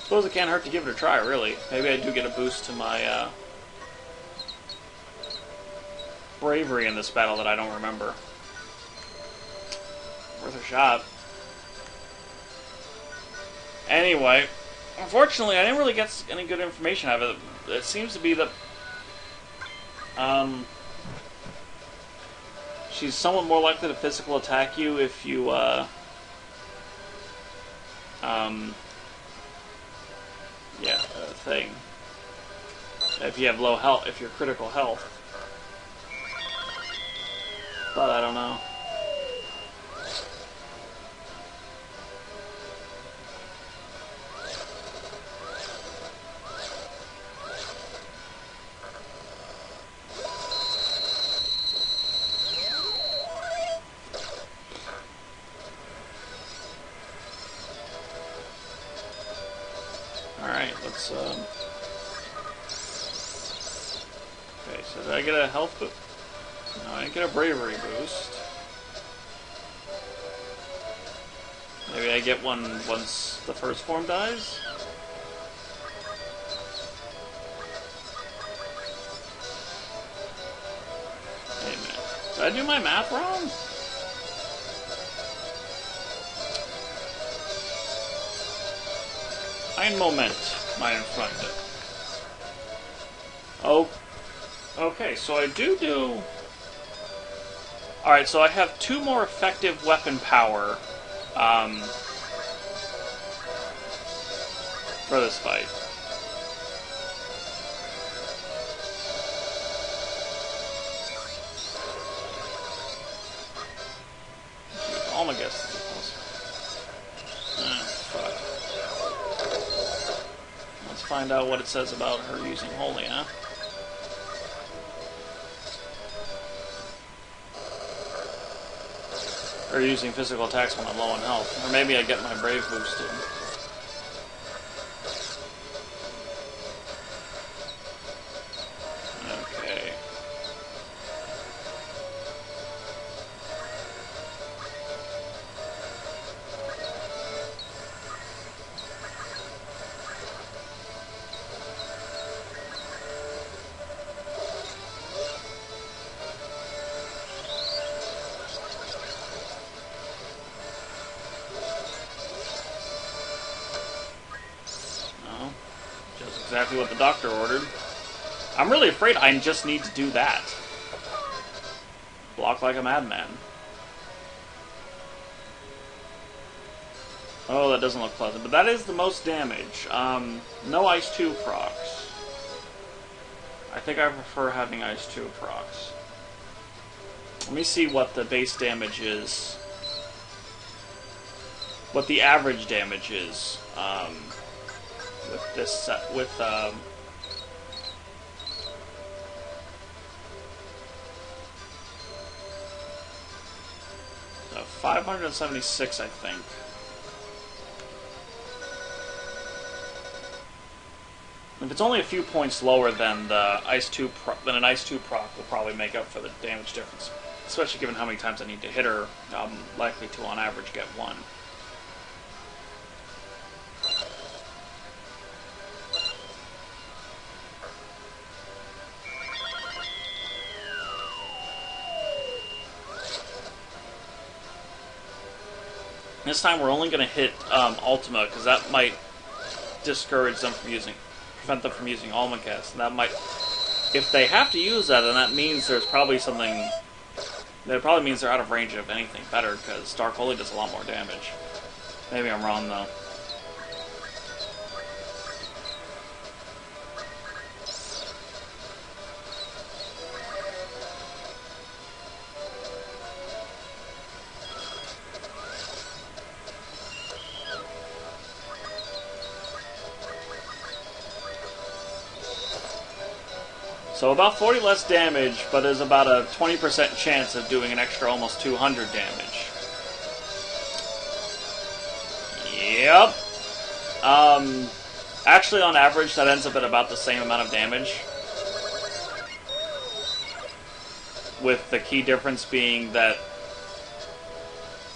Suppose it can't hurt to give it a try, really. Maybe I do get a boost to my, bravery in this battle that I don't remember. Worth a shot. Anyway, unfortunately, I didn't really get any good information out of it. It seems to be that she's somewhat more likely to physical attack you if you if you have low health, if you're critical health. But I don't know. Alright, let's, okay, so did I get a health boost? No, I didn't get a bravery boost. Maybe I get one once the first form dies? Wait a minute. Did I do my math wrong? Ein Moment, mein Freunde. Oh, okay, so I do... Alright, so I have 2 more effective weapon power, for this fight. All Almagest is fuck. Let's find out what it says about her using Holy, huh? Or using physical attacks when I'm low on health. Or maybe I get my Brave boosted. Okay. Exactly what the doctor ordered. I'm really afraid I just need to do that. Block like a madman. Oh, that doesn't look pleasant, but that is the most damage. No Ice 2 procs. I think I prefer having Ice 2 procs. Let me see what the base damage is. What the average damage is. With this set, with 576, I think. If it's only a few points lower than the than an Ice 2 proc will probably make up for the damage difference. Especially given how many times I need to hit her, I'm likely to, on average, get one. This time we're only going to hit Ultima, because that might discourage them from prevent them from using Almagest. And that might, if they have to use that, then that means there's probably something, that probably means they're out of range of anything better, because Dark Holy does a lot more damage. Maybe I'm wrong, though. So about 40 less damage, but there's about a 20% chance of doing an extra almost 200 damage. Yep. Actually, on average, that ends up at about the same amount of damage. With the key difference being that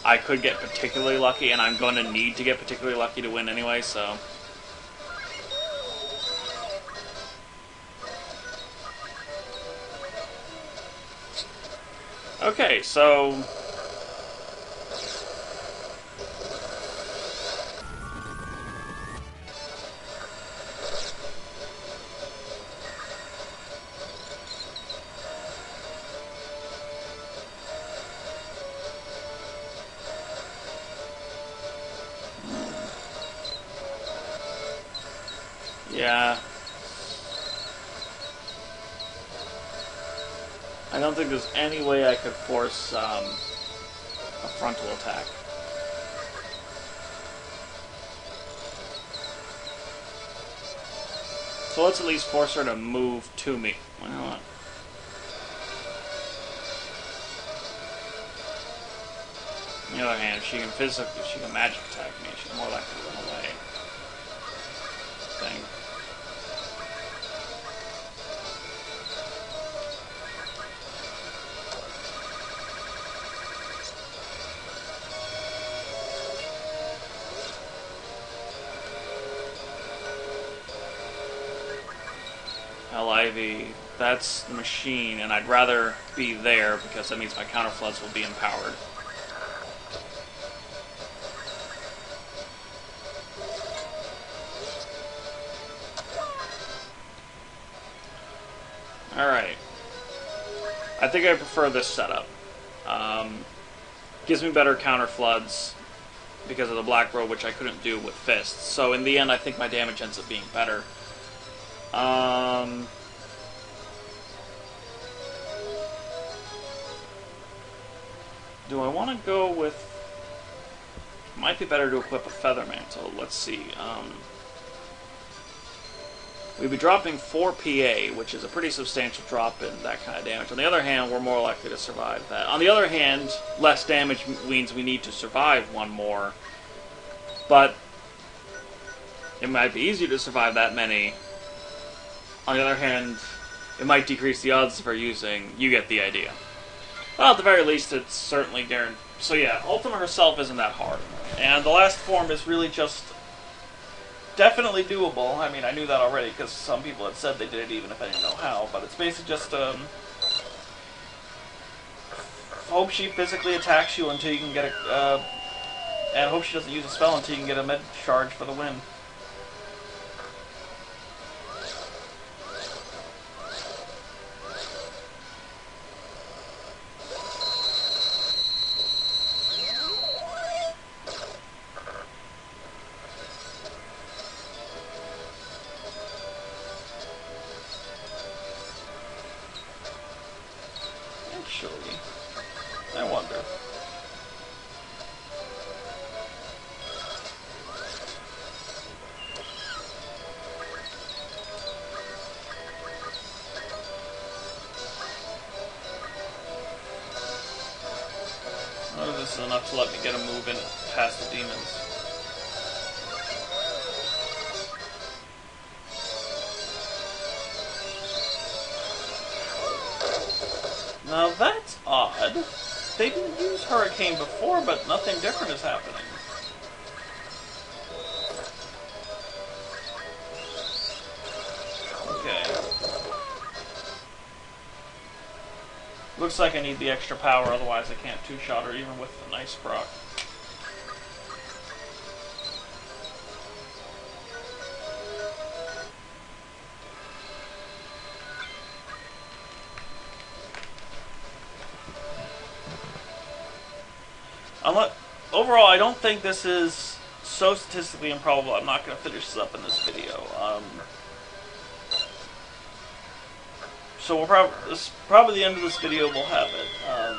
I could get particularly lucky, and I'm going to need to get particularly lucky to win anyway, so... Okay, so... yeah. I don't think there's any way I could force a frontal attack. So let's at least force her to move to me. Well, on the other hand, if she can magic attack me, she's more likely to run away. Thing. Ivy, that's the machine, and I'd rather be there because that means my counterfloods will be empowered. Alright. I think I prefer this setup. Gives me better counterfloods because of the Black Robe, which I couldn't do with Fists. So in the end, I think my damage ends up being better. Do I want to go with Might be better to equip a Feather Mantle. Let's see. We'd be dropping 4 PA, which is a pretty substantial drop in that kind of damage. On the other hand, we're more likely to survive that. On the other hand, less damage means we need to survive one more. But it might be easier to survive that many. On the other hand, it might decrease the odds of her using. You get the idea. Well, at the very least, it's certainly guaranteed. So yeah, Ultima herself isn't that hard. And the last form is really just definitely doable. I mean, I knew that already because some people had said they did it even if I didn't know how. But it's basically just hope she physically attacks you until you can get a... and hope she doesn't use a spell until you can get a med charge for the win. Actually, I wonder. Whether this is enough to let me get a move in past the demons. Now that's odd. They didn't use Hurricane before, but nothing different is happening. Okay. Looks like I need the extra power, otherwise I can't two-shot her even with the nice proc. Overall, I don't think this is so statistically improbable. I'm not going to finish this up in this video. So we'll this is probably the end of this video. We'll have it. I'm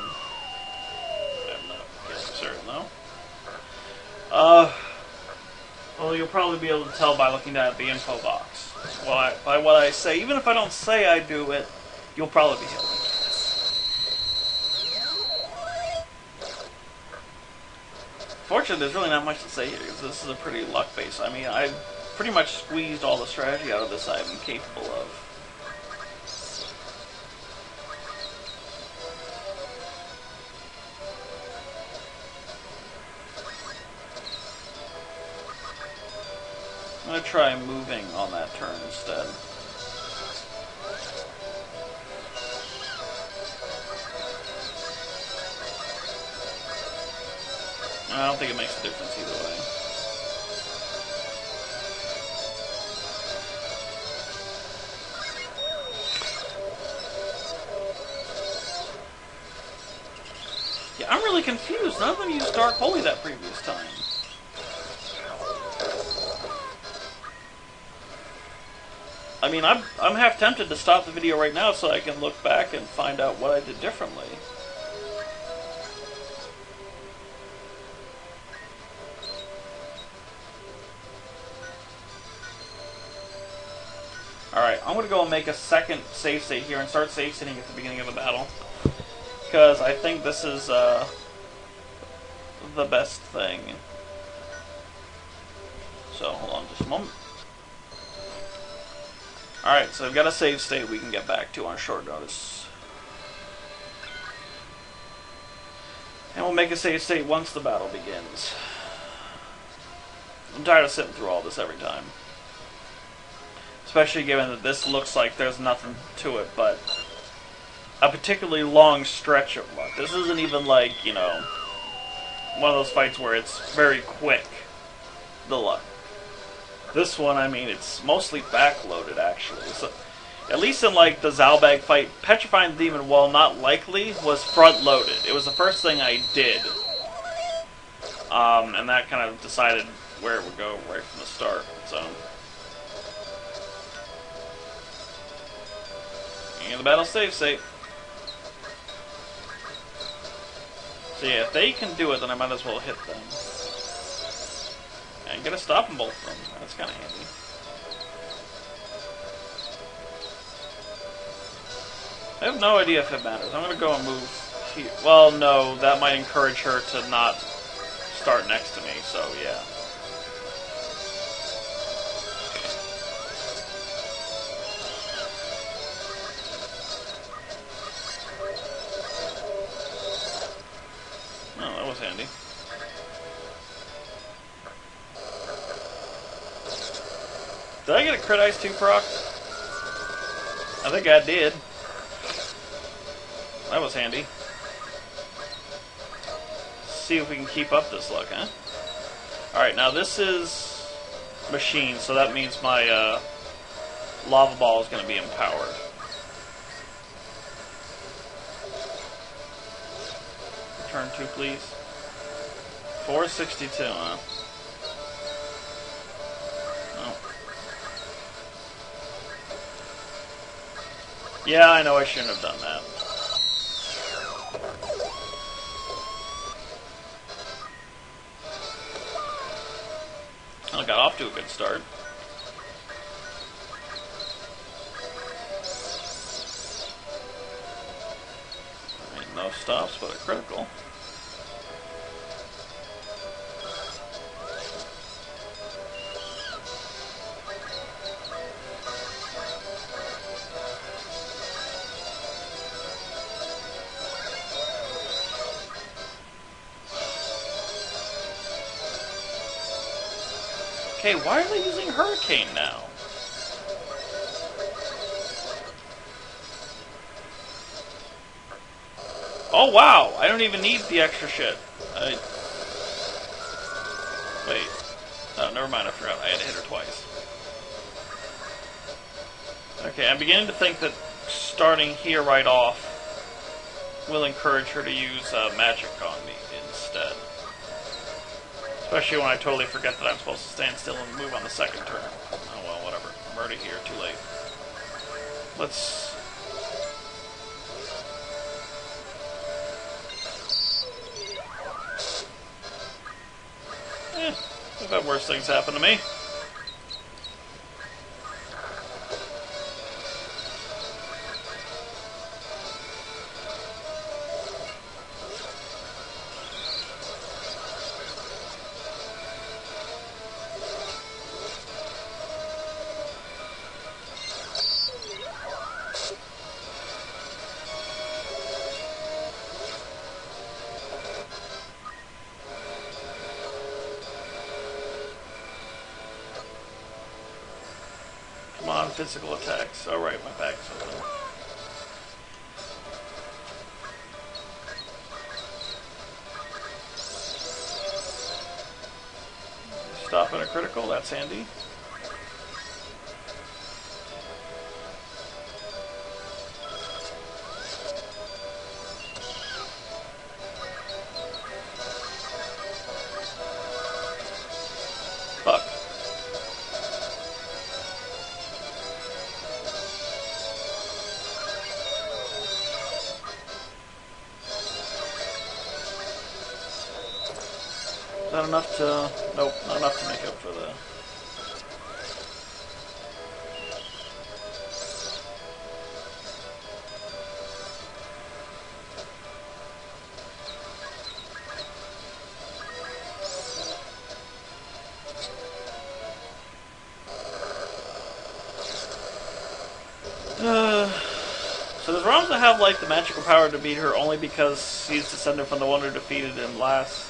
not getting certain though. Well, you'll probably be able to tell by looking down at the info box. By what I say, even if I don't say I do it, you'll probably be able to guess. Fortunately, there's really not much to say here, because this is a pretty luck-based. I mean, I pretty much squeezed all the strategy out of this I'm capable of. I'm going to try moving on that turn instead. I don't think it makes a difference either way. Yeah, I'm really confused. None of them used Dark Holy that previous time. I mean, I'm half tempted to stop the video right now so I can look back and find out what I did differently. Alright, I'm going to go and make a second save state here and start save stating at the beginning of the battle. Because I think this is the best thing. So, hold on just a moment. Alright, so I've got a save state we can get back to on short notice. And we'll make a save state once the battle begins. I'm tired of sitting through all this every time. Especially given that this looks like there's nothing to it but a particularly long stretch of luck. This isn't even like, you know, one of those fights where it's very quick, the luck. This one, I mean, it's mostly backloaded, actually. So, at least in, like, the Zalbag fight, Petrifying the Demon, while not likely, was front-loaded. It was the first thing I did. And that kind of decided where it would go right from the start, so... And the battle save state. So yeah, if they can do it, then I might as well hit them. And get a stop on both of them. That's kind of handy. I have no idea if it matters. I'm going to go and move here. Well, no, that might encourage her to not start next to me, so yeah. Oh, that was handy. Did I get a crit ice 2 proc? I think I did. That was handy. See if we can keep up this luck, huh? Alright, now this is machine, so that means my lava ball is going to be empowered. Turn 2, please. 462, huh? Yeah, I know I shouldn't have done that. I got off to a good start. I mean, no stops, but a critical. Okay, why are they using Hurricane now? Oh wow, I don't even need the extra shit. Wait. Oh, never mind, I forgot. I had to hit her twice. Okay, I'm beginning to think that starting here right off will encourage her to use magic on me instead. Especially when I totally forget that I'm supposed to stand still and move on the second turn. Oh well, whatever. I'm already here, too late. Let's... I've had worse things happen to me. Come on, physical attacks. Alright, my back's open. Stop at a critical, that's handy. Fuck. Is that enough to... Nope, not enough to make up for the... So does Ramza have like the magical power to beat her only because she's descended from the one who defeated him last?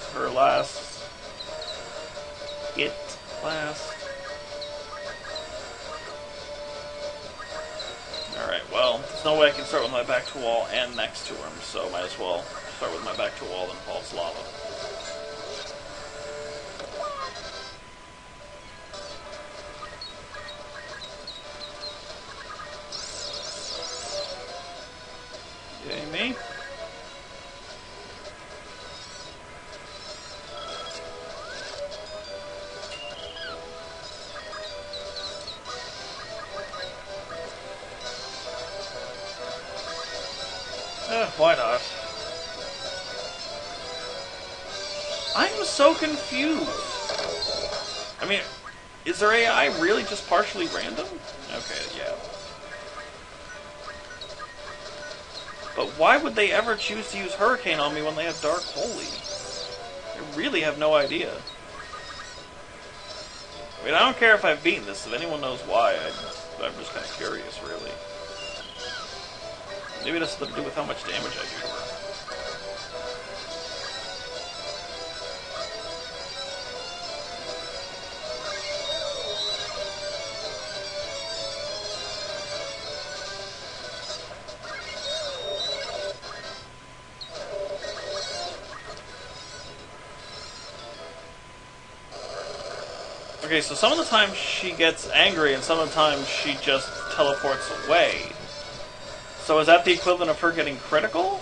Alright, well, there's no way I can start with my back to wall and next to him, so might as well start with my back to wall and pulse lava. Okay, me? Why not? I'm so confused. I mean, is their AI really just partially random? Okay, yeah. But why would they ever choose to use Hurricane on me when they have Dark Holy? I really have no idea. I mean, I don't care if I've beaten this. If anyone knows why, I'm just kind of curious, really. Maybe it has something to do with how much damage I do to her. Okay, so some of the time she gets angry, and some of the time she just teleports away. So is that the equivalent of her getting critical?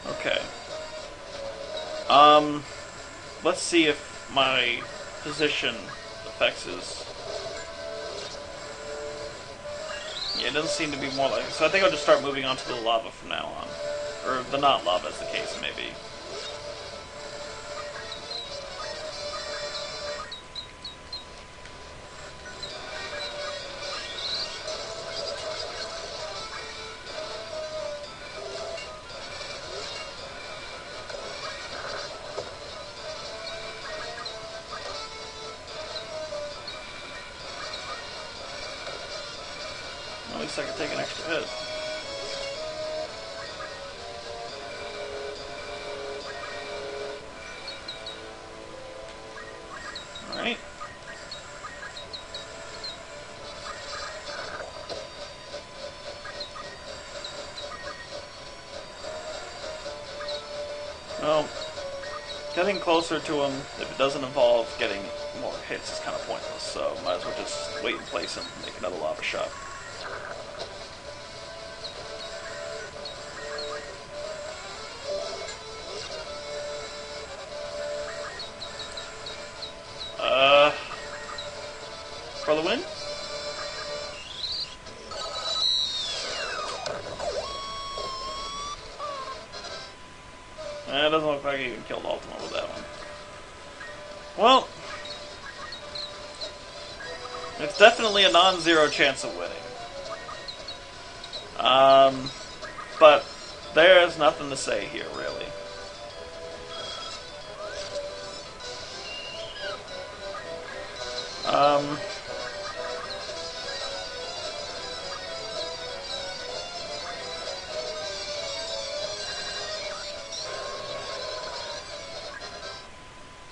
Okay. Let's see if my position affects his... Yeah, it doesn't seem to be more like it. So I think I'll just start moving on to the lava from now on. Or the not lava, as the case may be. At least I can take an extra hit. Alright. Well, getting closer to him, if it doesn't involve getting more hits, is kind of pointless, so might as well just wait in place and make another lava shot. For the win? It doesn't look like I even killed Ultima with that one. Well, it's definitely a non-zero chance of winning. But there's nothing to say here, really.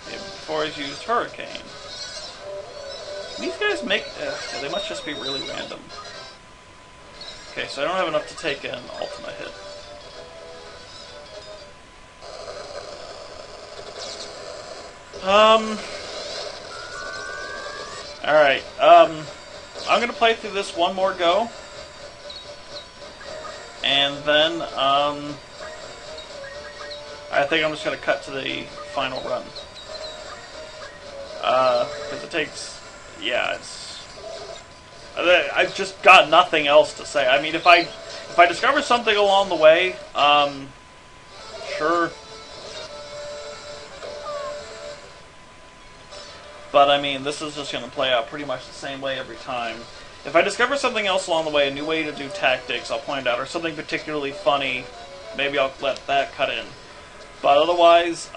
Before he's used Hurricane. These guys make... yeah, they must just be really random. Okay, so I don't have enough to take an Ultima hit. Alright, I'm gonna play through this one more go. And then, I think I'm just gonna cut to the final run. Because it takes... yeah, it's... I've just got nothing else to say. I mean, if I discover something along the way, sure. But, I mean, this is just going to play out pretty much the same way every time. If I discover something else along the way, a new way to do tactics, I'll point out, or something particularly funny, maybe I'll let that cut in. But otherwise,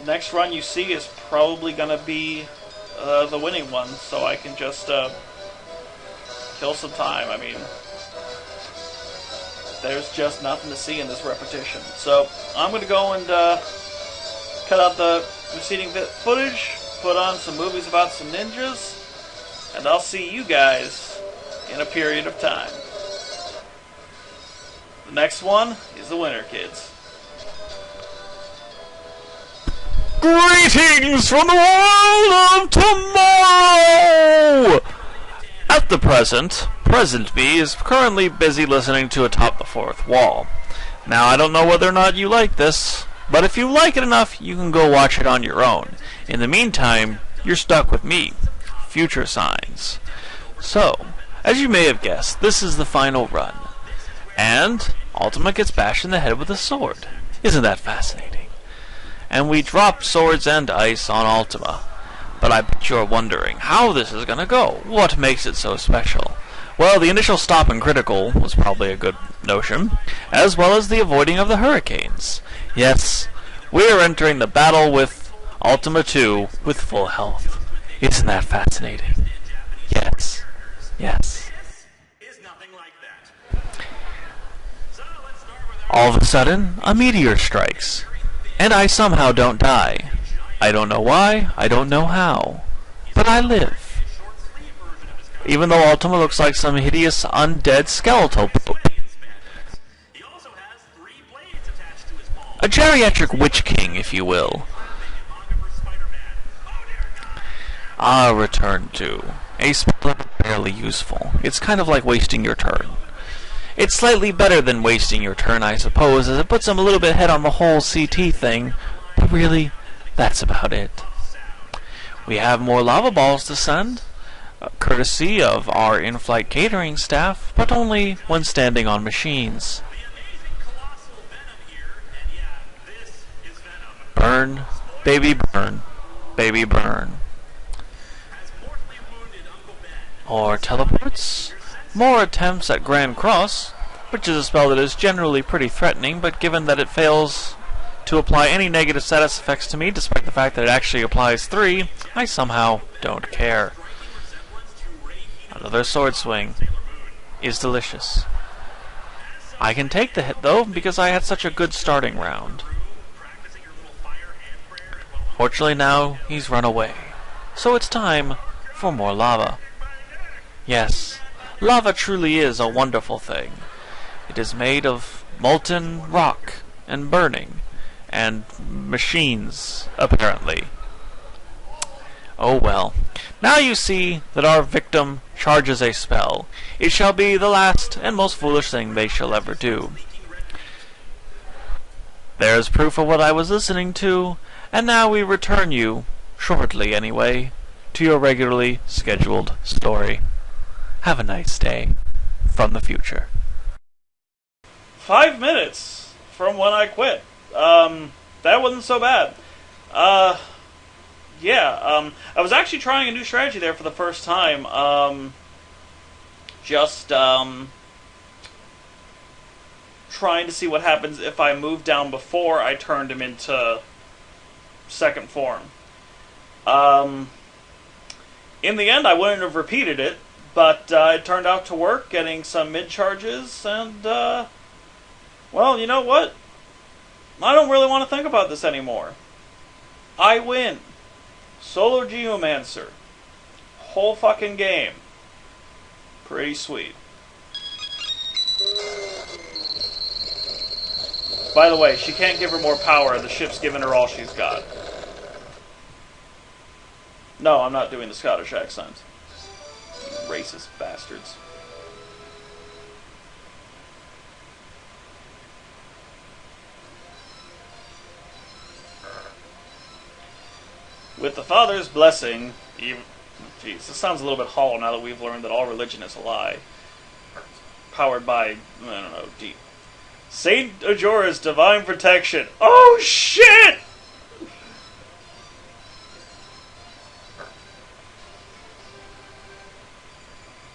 next run you see is probably going to be the winning one, so I can just kill some time. I mean, there's just nothing to see in this repetition. So I'm going to go and cut out the preceding footage, put on some movies about some ninjas, and I'll see you guys in a period of time. The next one is the winner, kids. Greetings from the world of tomorrow! At the present me is currently busy listening to Atop the Fourth Wall. Now, I don't know whether or not you like this, but if you like it enough, you can go watch it on your own. In the meantime, you're stuck with me, Future Signs. So, as you may have guessed, this is the final run. And Ultima gets bashed in the head with a sword. Isn't that fascinating? And we drop swords and ice on Ultima. But I bet you're wondering how this is gonna go. What makes it so special? Well, the initial stop and critical was probably a good notion, as well as the avoiding of the hurricanes. Yes, we're entering the battle with Ultima 2 with full health. Isn't that fascinating? Yes. Yes. All of a sudden, a meteor strikes, and I somehow don't die. I don't know why, I don't know how, but I live. Even though Ultima looks like some hideous undead skeletal pope. A geriatric witch king, if you will. Return to. A spell barely useful. It's kind of like wasting your turn. It's slightly better than wasting your turn, I suppose, as it puts him a little bit ahead on the whole CT thing, but really, that's about it. We have more lava balls to send, courtesy of our in-flight catering staff, but only when standing on machines. Burn, baby burn, baby burn. Or teleports? More attempts at Grand Cross, which is a spell that is generally pretty threatening, but given that it fails to apply any negative status effects to me, despite the fact that it actually applies 3, I somehow don't care. Another sword swing is delicious. I can take the hit though, because I had such a good starting round. Fortunately now, he's run away. So it's time for more lava. Yes, lava truly is a wonderful thing. It is made of molten rock and burning, and machines, apparently. Oh well. Now you see that our victim charges a spell. It shall be the last and most foolish thing they shall ever do. There's proof of what I was listening to, and now we return you, shortly anyway, to your regularly scheduled story. Have a nice day from the future. 5 minutes from when I quit. That wasn't so bad. I was actually trying a new strategy there for the first time. Trying to see what happens if I moved down before I turned him into second form. In the end, I wouldn't have repeated it, but it turned out to work, getting some mid-charges, and, well, you know what? I don't really want to think about this anymore. I win. Solo Geomancer. Whole fucking game. Pretty sweet. By the way, she can't give her more power. The ship's given her all she's got. No, I'm not doing the Scottish accent. Racist bastards. With the Father's blessing, even... Jeez, this sounds a little bit hollow now that we've learned that all religion is a lie. Powered by, I don't know, deep. Saint Ajora's divine protection. Oh, shit!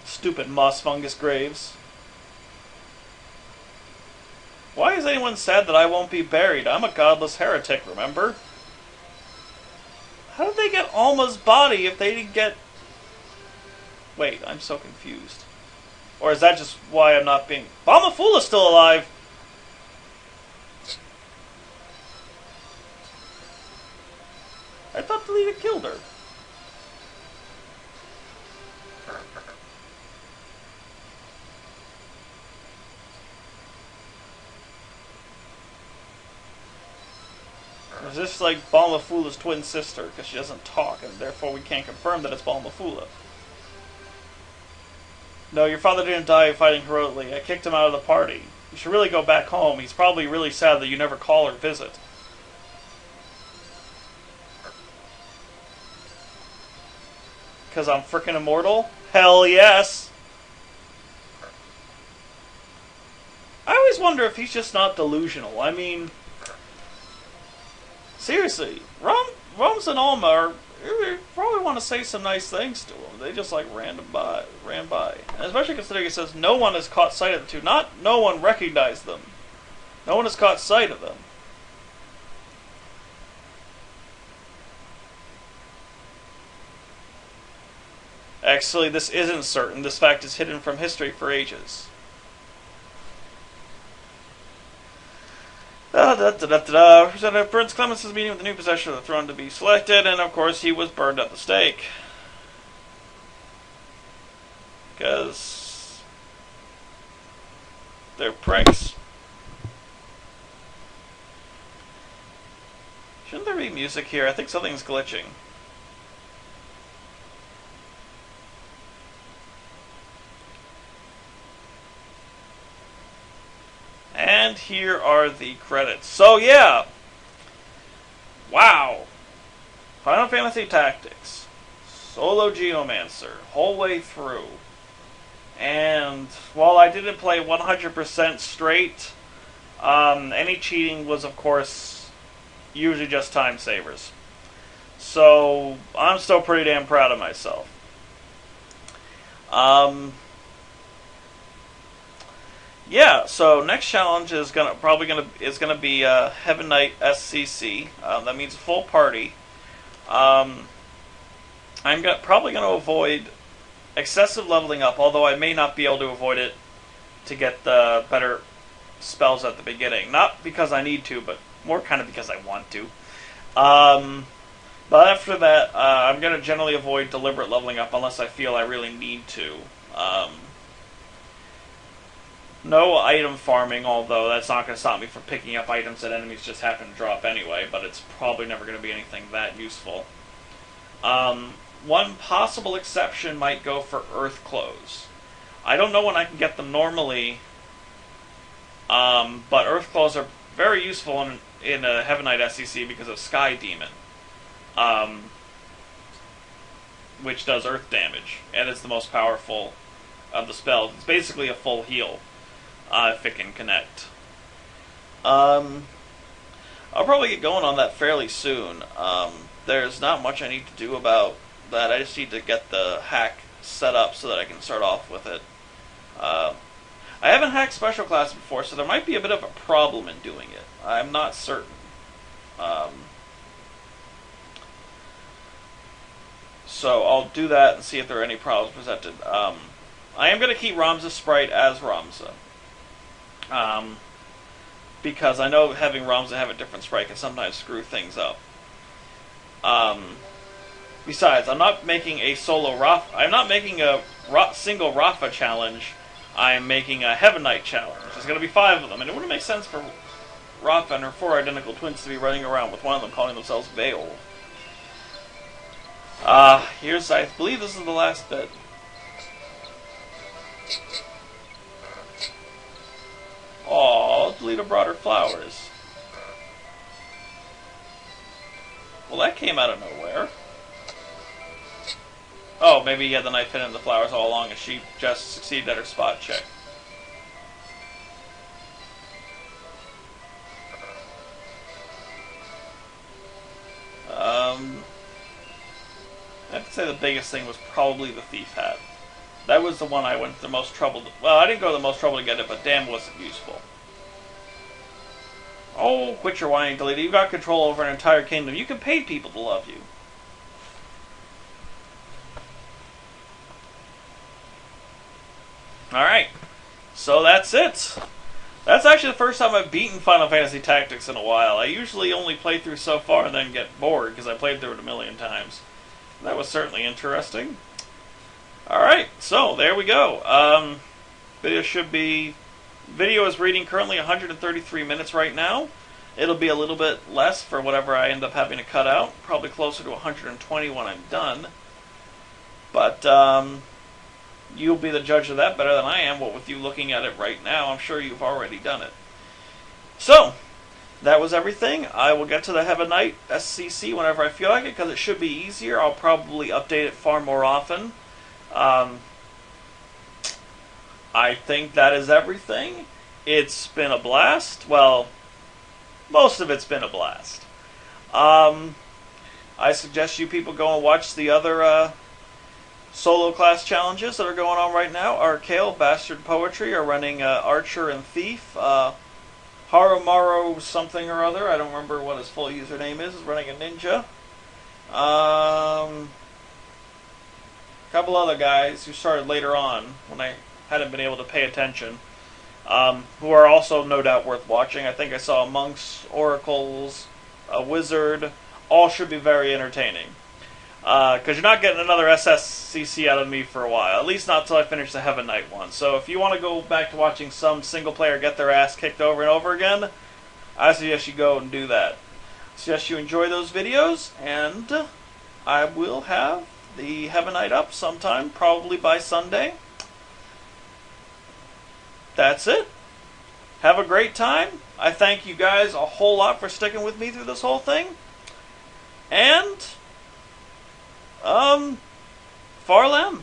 Stupid moss fungus graves. Why is anyone sad that I won't be buried? I'm a godless heretic, remember? How did they get Alma's body if they didn't get... Wait, I'm so confused. Or is that just why I'm not being... Balmafula's still alive! I thought the leader killed her. Is this like Balmafula's twin sister? Because she doesn't talk, and therefore we can't confirm that it's Balmafula. No, your father didn't die fighting heroically. I kicked him out of the party. You should really go back home. He's probably really sad that you never call or visit. Because I'm frickin' immortal? Hell yes! I always wonder if he's just not delusional. I mean, seriously, Roms and Alma are probably want to say some nice things to him. They just like ran by, and especially considering it says no one has caught sight of the two. Not no one recognized them. No one has caught sight of them. Actually, this isn't certain. This fact is hidden from history for ages. Representative Prince Clemens is meeting with the new possessor of the throne to be selected, and of course he was burned at the stake. Because they're pricks. Shouldn't there be music here? I think something's glitching. And here are the credits. So yeah, wow, Final Fantasy Tactics, solo Geomancer, whole way through. And while I didn't play 100% straight, any cheating was of course usually just time savers. So I'm still pretty damn proud of myself. Yeah, so next challenge is gonna be Heaven Knight SCC. That means a full party. I'm probably gonna avoid excessive leveling up, although I may not be able to avoid it to get the better spells at the beginning. Not because I need to, but more kind of because I want to. But after that, I'm gonna generally avoid deliberate leveling up unless I feel I really need to. No item farming, although that's not going to stop me from picking up items that enemies just happen to drop anyway, but it's probably never going to be anything that useful. One possible exception might go for Earth Clothes. I don't know when I can get them normally, but Earth Clothes are very useful in a Heaven Knight SCC because of Sky Demon, which does earth damage, and it's the most powerful of the spells. It's basically a full heal. If it can connect. I'll probably get going on that fairly soon. There's not much I need to do about that. I just need to get the hack set up so that I can start off with it. I haven't hacked special class before, so there might be a bit of a problem in doing it. I'm not certain. So I'll do that and see if there are any problems presented. I am going to keep Ramza's sprite as Ramza. Because I know having Ramza have a different sprite can sometimes screw things up. Besides, I'm not making a solo Rafa. I'm not making a single Rafa challenge. I'm making a Heaven Knight challenge. There's going to be 5 of them, and it wouldn't make sense for Rafa and her 4 identical twins to be running around with one of them calling themselves Baal. Here's, I believe this is the last bit. Aw, Delita brought her flowers. Well, that came out of nowhere. Oh, maybe he had the knife hidden in the flowers all along and she just succeeded at her spot check. I have to say the biggest thing was probably the thief hat. That was the one I went the most trouble to... Well, I didn't go the most trouble to get it, but damn was it useful. Oh, quit your whining, Delita. You've got control over an entire kingdom. You can pay people to love you. Alright. So that's it. That's actually the first time I've beaten Final Fantasy Tactics in a while. I usually only play through so far and then get bored because I played through it a million times. That was certainly interesting. Alright, so there we go. Video is reading currently 133 minutes right now. It'll be a little bit less for whatever I end up having to cut out. Probably closer to 120 when I'm done. But you'll be the judge of that better than I am. What with you looking at it right now, I'm sure you've already done it. So, that was everything. I will get to the Heaven Knight SCC whenever I feel like it, because it should be easier. I'll probably update it far more often. I think that is everything. It's been a blast. Well, most of it's been a blast. I suggest you people go and watch the other solo class challenges that are going on right now. Arcale, Bastard Poetry are running Archer and Thief. Harumaru something or other, I don't remember what his full username is running a Ninja. A couple other guys who started later on when I hadn't been able to pay attention, who are also no doubt worth watching. I think I saw Monks, Oracles, a Wizard. All should be very entertaining. Because you're not getting another SSCC out of me for a while. At least not until I finish the Heaven Knight one. So if you want to go back to watching some single player get their ass kicked over and over again, I suggest you go and do that. I suggest you enjoy those videos, and I will have the Heaven Knight up sometime, probably by Sunday. That's it. Have a great time. I thank you guys a whole lot for sticking with me through this whole thing. And Farlem.